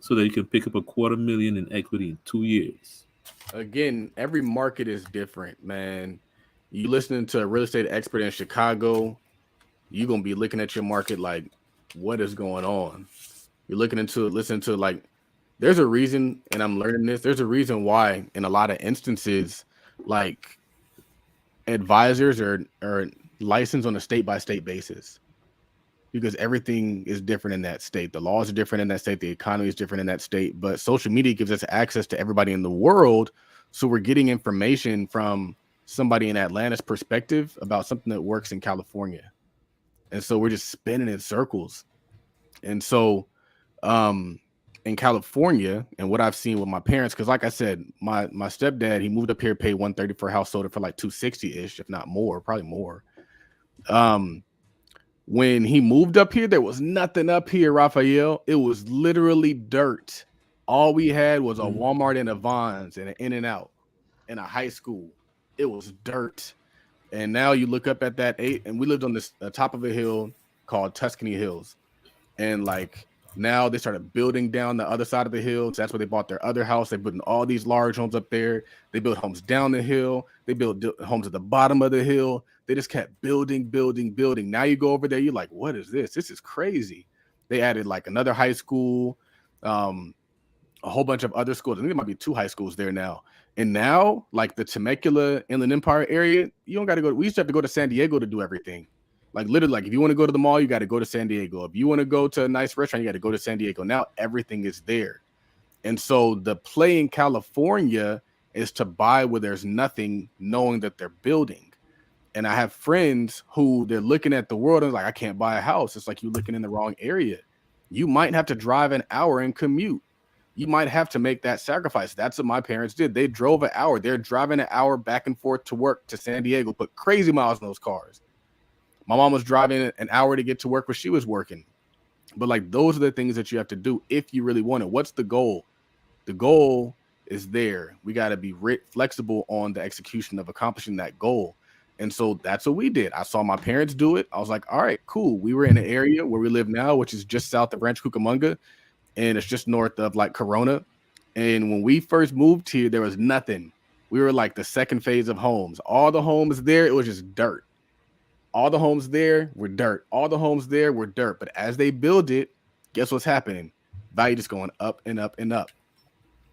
so that you can pick up $250,000 in equity in 2 years. Again, every market is different, man. You listening to a real estate expert in Chicago, you're gonna be looking at your market like, what is going on? You're listening to like, there's a reason, and I'm learning this. There's a reason why, in a lot of instances, like advisors are licensed on a state by state basis, because everything is different in that state. The laws are different in that state. The economy is different in that state. But social media gives us access to everybody in the world, so we're getting information from somebody in Atlanta's perspective about something that works in California. And so we're just spinning in circles. And so in California, and what I've seen with my parents, because like I said, my stepdad, he moved up here, paid $130 for a house, sold it for like $260-ish, if not more, probably more. When he moved up here, there was nothing up here, Raphael. It was literally dirt. All we had was a Walmart and a Vons and an In-N-Out and a high school. It was dirt. And now you look up at that and we lived on this top of a hill called Tuscany Hills. And like now they started building down the other side of the hill. So that's where they bought their other house. They put in all these large homes up there. They built homes down the hill. They built homes at the bottom of the hill. They just kept building. Now you go over there, you're like, what is this? This is crazy. They added like another high school, a whole bunch of other schools. I think there might be 2 high schools there now. And now, like the Temecula Inland Empire area, you don't got to go. We used to have to go to San Diego to do everything. Like literally, like if you want to go to the mall, you got to go to San Diego. If you want to go to a nice restaurant, you got to go to San Diego. Now everything is there. And so the play in California is to buy where there's nothing, knowing that they're building. And I have friends who they're looking at the world and like, I can't buy a house. It's like you're looking in the wrong area. You might have to drive an hour and commute. You might have to make that sacrifice. That's what my parents did. They drove an hour. They're driving an hour back and forth to work to San Diego, put crazy miles in those cars. My mom was driving an hour to get to work where she was working. But like, those are the things that you have to do if you really want it. What's the goal? The goal is there. We got to be flexible on the execution of accomplishing that goal. And so that's what we did. I saw my parents do it. I was like, all right, cool. We were in an area where we live now, which is just south of Rancho Cucamonga, and it's just north of like Corona. And when we first moved here, there was nothing. We were like the second phase of homes. All the homes there, it was just dirt. All the homes there were dirt. All the homes there were dirt. But as they build it, guess what's happening? Value just going up and up and up.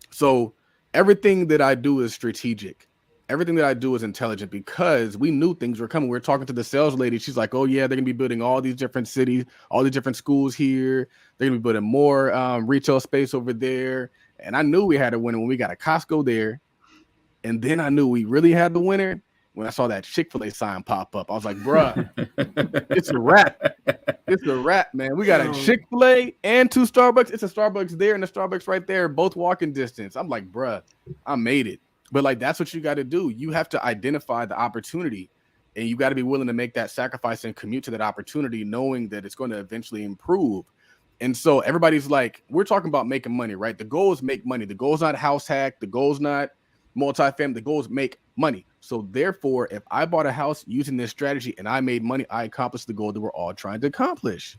So everything that I do is strategic. Everything that I do is intelligent because we knew things were coming. We were talking to the sales lady. She's like, oh, yeah, they're going to be building all these different cities, all these different schools here. They're going to be building more retail space over there. And I knew we had a winner when we got a Costco there. And then I knew we really had the winner when I saw that Chick-fil-A sign pop up. I was like, bruh, it's a wrap. It's a wrap, man. We got a Chick-fil-A and 2 Starbucks. It's a Starbucks there and a Starbucks right there, both walking distance. I'm like, bruh, I made it. But like, that's what you got to do. You have to identify the opportunity, and you got to be willing to make that sacrifice and commute to that opportunity, knowing that it's going to eventually improve. And so everybody's like, we're talking about making money, right? The goal is make money. The goal is not house hack. The goal is not multifamily. The goal is make money. So therefore, if I bought a house using this strategy and I made money, I accomplished the goal that we're all trying to accomplish.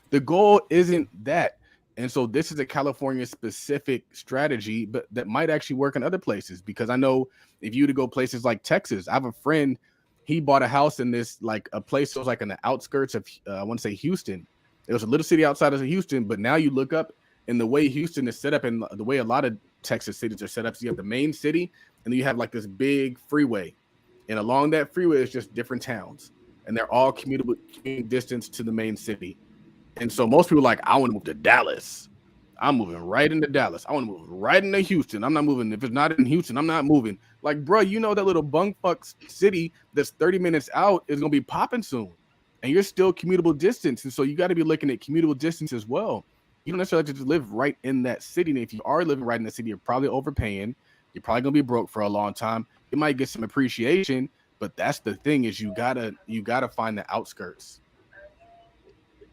The goal isn't that. And so this is a California specific strategy, but that might actually work in other places, because I know if you were to go places like Texas, I have a friend, he bought a house in this, like a place that was like on the outskirts of, I want to say Houston. It was a little city outside of Houston, but now you look up and the way Houston is set up and the way a lot of Texas cities are set up, so you have the main city and then you have like this big freeway. And along that freeway is just different towns, and they're all commutable distance to the main city. And so most people are like, I want to move to Dallas. I'm moving right into Dallas. I want to move right into Houston. I'm not moving. If it's not in Houston, I'm not moving. Like, bro, you know that little bumfuck city that's 30 minutes out is going to be popping soon. And you're still commutable distance. And so you got to be looking at commutable distance as well. You don't necessarily have to live right in that city. And if you are living right in the city, you're probably overpaying. You're probably going to be broke for a long time. You might get some appreciation, but that's the thing, is you gotta find the outskirts.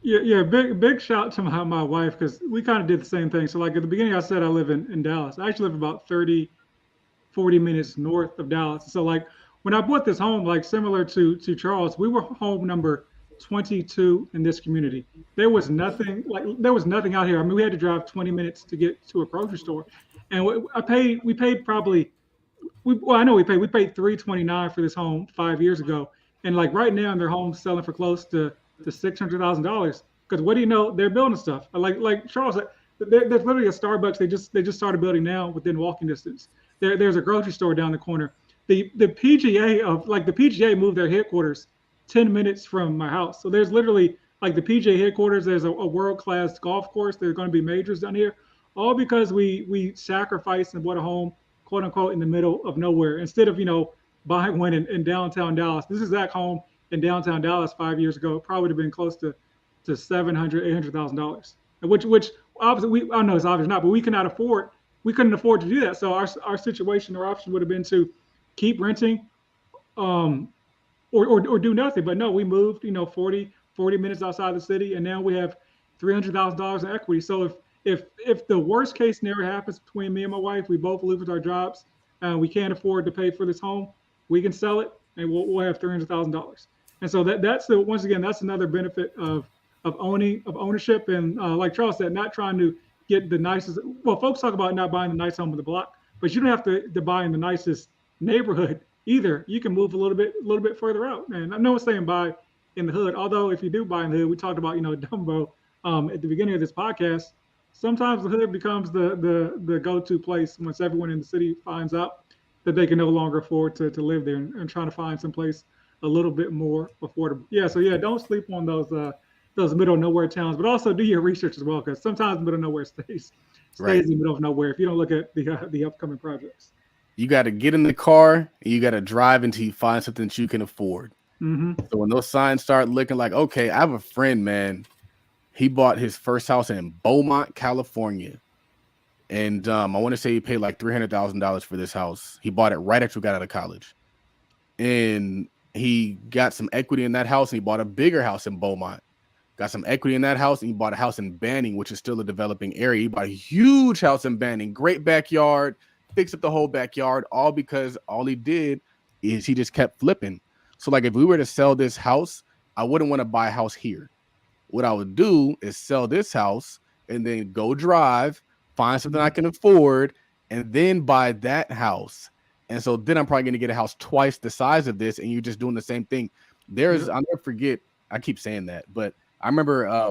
Yeah. Big shout to my wife, because we kind of did the same thing. So like at the beginning, I said I live in Dallas. I actually live about 30, 40 minutes north of Dallas. So like when I bought this home, like similar to Charles, we were home number 22 in this community. There was nothing out here. I mean, we had to drive 20 minutes to get to a grocery store, and we paid probably. We paid $329 for this home 5 years ago, and like right now their home's selling for close to $600,000. Because what do you know, they're building stuff. Like Charles said, there's literally a Starbucks they just started building now within walking distance. There's a grocery store down the corner. The PGA moved their headquarters 10 minutes from my house. So there's literally like the PGA headquarters. There's a world-class golf course. There's going to be majors down here, all because we sacrificed and bought a home, quote unquote, in the middle of nowhere, instead of buying one in downtown Dallas. This exact home in downtown Dallas 5 years ago probably would have been close to $700,000-800,000, which obviously I know it's obvious not, but we couldn't afford to do that. So our situation, our option would have been to keep renting, or do nothing. But no, we moved 40 minutes outside the city, and now we have $300,000 in equity. So if the worst case scenario happens between me and my wife, we both lose our jobs, and we can't afford to pay for this home, we can sell it and we'll have $300,000. And so that's another benefit of ownership. And like Charles said, not trying to get the nicest. Well, folks talk about not buying the nice home on the block, but you don't have to buy in the nicest neighborhood either. You can move a little bit further out. And I'm not saying buy in the hood, although if you do buy in the hood, we talked about Dumbo at the beginning of this podcast. Sometimes the hood becomes the go-to place once everyone in the city finds out that they can no longer afford to live there, and trying to find some place a little bit more affordable. So don't sleep on those middle of nowhere towns, but also do your research as well, because sometimes middle of nowhere stays right in the middle of nowhere if you don't look at the upcoming projects. You got to get in the car and you got to drive until you find something that you can afford. Mm-hmm. So when those signs start looking like, okay, I have a friend, man. He bought his first house in Beaumont, California. And I want to say he paid like $300,000 for this house. He bought it right after we got out of college. And he got some equity in that house and he bought a bigger house in Beaumont. Got some equity in that house and he bought a house in Banning, which is still a developing area. He bought a huge house in Banning, great backyard, fixed up the whole backyard, all because all he did is he just kept flipping. So like if we were to sell this house, I wouldn't want to buy a house here. What I would do is sell this house and then go drive, find something I can afford, and then buy that house. And so then I'm probably going to get a house twice the size of this, and you're just doing the same thing. I'll never forget, I keep saying that, but I remember I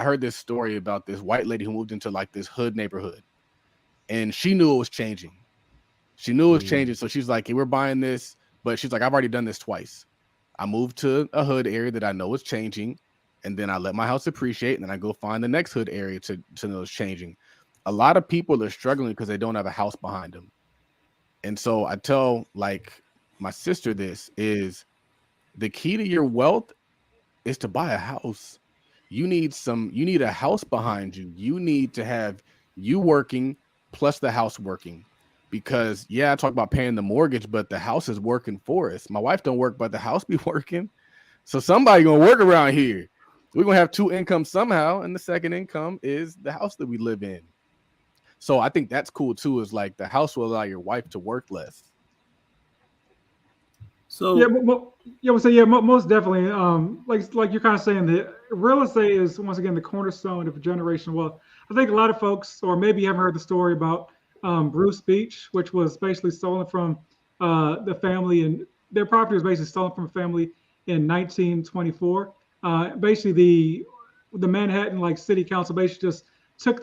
heard this story about this white lady who moved into like this hood neighborhood, and she knew it was changing. She knew it was changing. So she's like, hey, we're buying this, but she's like, I've already done this twice. I moved to a hood area that I know is changing, and then I let my house appreciate, and then I go find the next hood area to know it's changing. A lot of people are struggling because they don't have a house behind them. And so I tell like my sister, this is the key to your wealth is to buy a house. You need a house behind you. You need to have you working plus the house working. Because I talk about paying the mortgage, but the house is working for us. My wife don't work, but the house be working. So somebody gonna work around here. We're gonna have two incomes somehow, and the second income is the house that we live in. So I think that's cool too, is like the house will allow your wife to work less. So most definitely. Like you're kind of saying that real estate is once again the cornerstone of generational wealth. I think a lot of folks, or maybe you haven't heard the story about Bruce Beach, which was basically stolen from the family, and their property was basically stolen from a family in 1924. Basically, the Manhattan like city council basically just took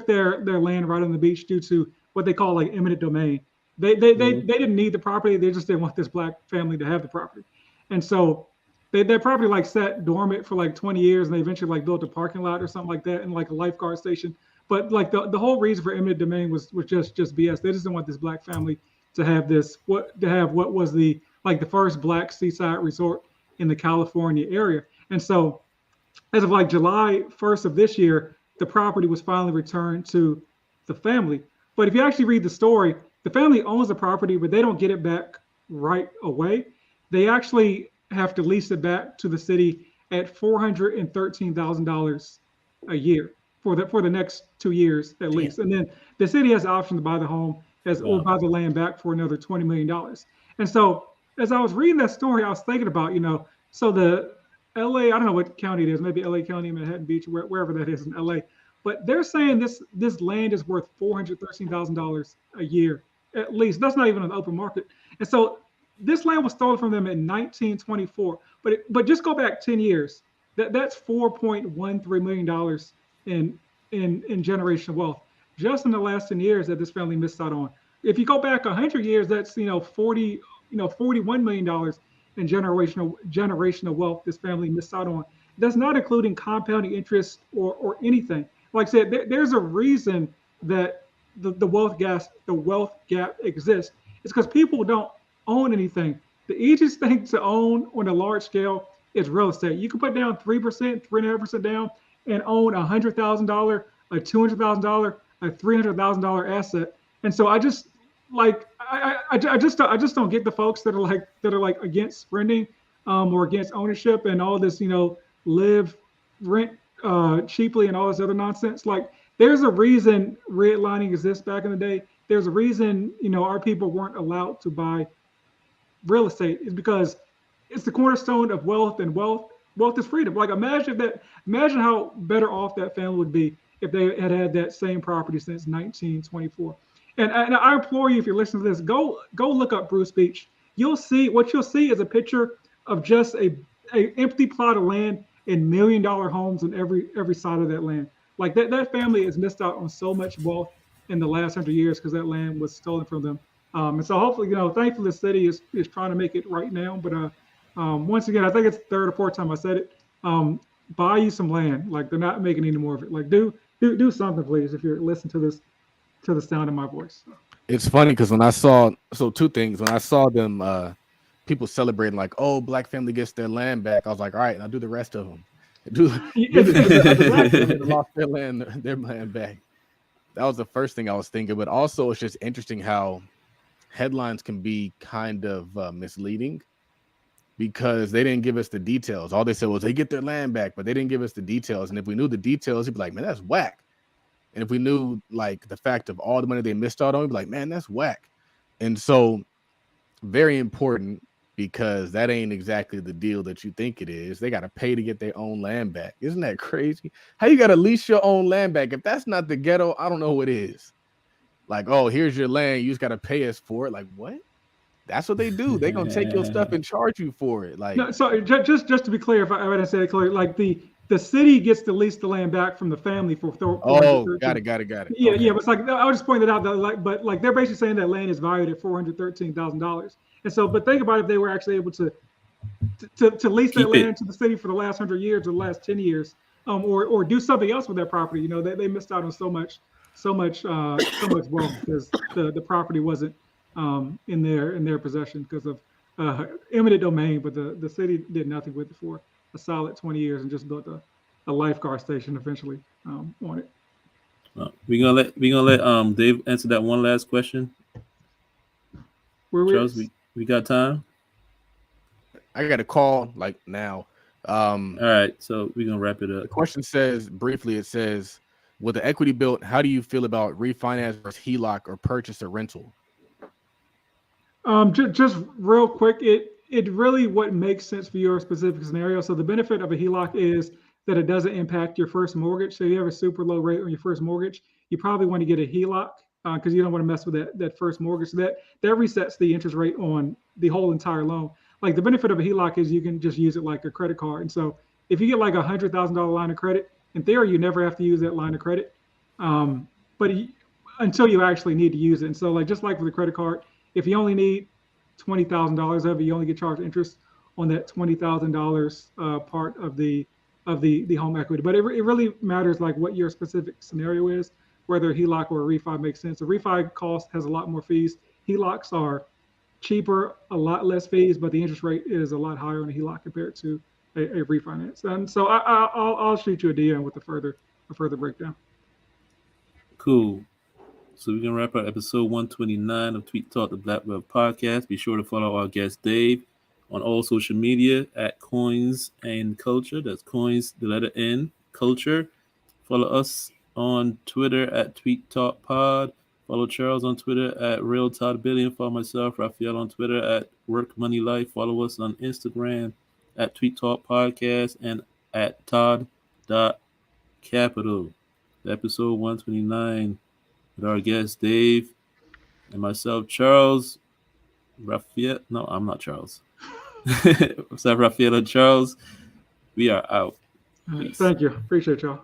their land right on the beach due to what they call like eminent domain. They didn't need the property. They just didn't want this black family to have the property, and so their property like sat dormant for like 20 years, and they eventually like built a parking lot or something like that, and like a lifeguard station. But like the whole reason for eminent domain was just BS. They just didn't want this black family to have what was the first black seaside resort in the California area. And so as of like July 1st of this year, the property was finally returned to the family. But if you actually read the story, the family owns the property, but they don't get it back right away. They actually have to lease it back to the city at $413,000 a year for the next 2 years at least. And then the city has the option to buy the home or buy the land back for another $20 million. And so as I was reading that story, I was thinking about, so the LA, I don't know what county it is, maybe LA County, Manhattan Beach, wherever that is in LA. But they're saying this land is worth $413,000 a year at least. That's not even on the open market. And so this land was stolen from them in 1924. But just go back 10 years. That's $4.13 million in generational wealth just in the last 10 years that this family missed out on. If you go back 100 years, that's $41 million in generational wealth this family missed out on. That's not including compounding interest or anything. Like I said, there's a reason that the wealth gap exists. It's because people don't own anything. The easiest thing to own on a large scale is real estate. You can put down 3%, 3.5% down, and own $100,000, a $200,000, a $300,000 asset. And so I just don't get the folks that are like against spending or against ownership and all this, live, rent cheaply and all this other nonsense. Like there's a reason redlining exists back in the day. There's a reason, our people weren't allowed to buy real estate. It's because it's the cornerstone of wealth, and wealth is freedom. Like imagine how better off that family would be if they had that same property since 1924. And I implore you, if you're listening to this, go look up Bruce Beach. You'll see is a picture of just a empty plot of land and $1 million homes on every side of that land. Like that family has missed out on so much wealth in the last 100 years because that land was stolen from them. And so hopefully, thankfully the city is trying to make it right now. But once again, I think it's the third or fourth time I said it. Buy you some land. Like they're not making any more of it. Like do something, please, if you're listening to this, to the sound of my voice. It's funny because when I saw two things. When I saw them people celebrating like, oh, black family gets their land back, I was like, all right, I'll do the rest of them. Lost their land back. That was the first thing I was thinking. But also it's just interesting how headlines can be kind of misleading because they didn't give us the details. All they said was they get their land back, but they didn't give us the details. And if we knew the details, you'd be like, man, that's whack. And if we knew like the fact of all the money they missed out on, we'd be like, man, that's whack. And so very important, because that ain't exactly the deal that you think it is. They got to pay to get their own land back. Isn't that crazy? How you got to lease your own land back? If that's not the ghetto, I don't know what is. Like, oh, here's your land. You just got to pay us for it. Like, what? That's what they do. They're going to take your stuff and charge you for it. Like, no, so just to be clear, if I didn't say it clearly, like the city gets to lease the land back from the family for. Got it. Yeah, okay. Yeah, but it's like I was just pointing out that but they're basically saying that land is valued at $413,000. And so, but think about if they were actually able to lease that land to the city for the last 100 years or the last 10 years, or do something else with that property. You know, they missed out on so much wealth because the property wasn't in their possession because of eminent domain. But the city did nothing with it for a solid 20 years and just built a lifeguard station eventually on it. Well, we're gonna let Dave answer that one last question. Charles, we got time? I got a call like now. All right, so we're gonna wrap it up. The question says briefly, it says, with the equity built, how do you feel about refinance versus HELOC or purchase or rental? Just real quick, it really what makes sense for your specific scenario. So the benefit of a HELOC is that it doesn't impact your first mortgage. So you have a super low rate on your first mortgage, you probably want to get a HELOC because you don't want to mess with that first mortgage. So that resets the interest rate on the whole entire loan. Like the benefit of a HELOC is you can just use it like a credit card. And so if you get like $100,000 line of credit, in theory, you never have to use that line of credit, but until you actually need to use it. And so like just like with the credit card, if you only need $20,000 of it, you only get charged interest on that $20,000 part of the home equity. But it really matters like what your specific scenario is, whether a HELOC or a refi makes sense. A refi cost has a lot more fees. HELOCs are cheaper, a lot less fees, but the interest rate is a lot higher on a HELOC compared to a refinance. And so I'll shoot you a DM with a further breakdown. Cool. So we're going to wrap up episode 129 of Tweet Talk, the Black Wealth Podcast. Be sure to follow our guest Dave on all social media at Coins and Culture. That's Coins, the letter N, Culture. Follow us on Twitter at Tweet Talk Pod. Follow Charles on Twitter at Real Todd Billion. Follow myself, Raphael, on Twitter at Work Money Life. Follow us on Instagram at Tweet Talk Podcast and at Todd.Capital. Episode 129 with our guest Dave and myself, Charles. Raphael. No, I'm not Charles. What's up, Raphael and Charles? We are out. Thank you. Appreciate y'all.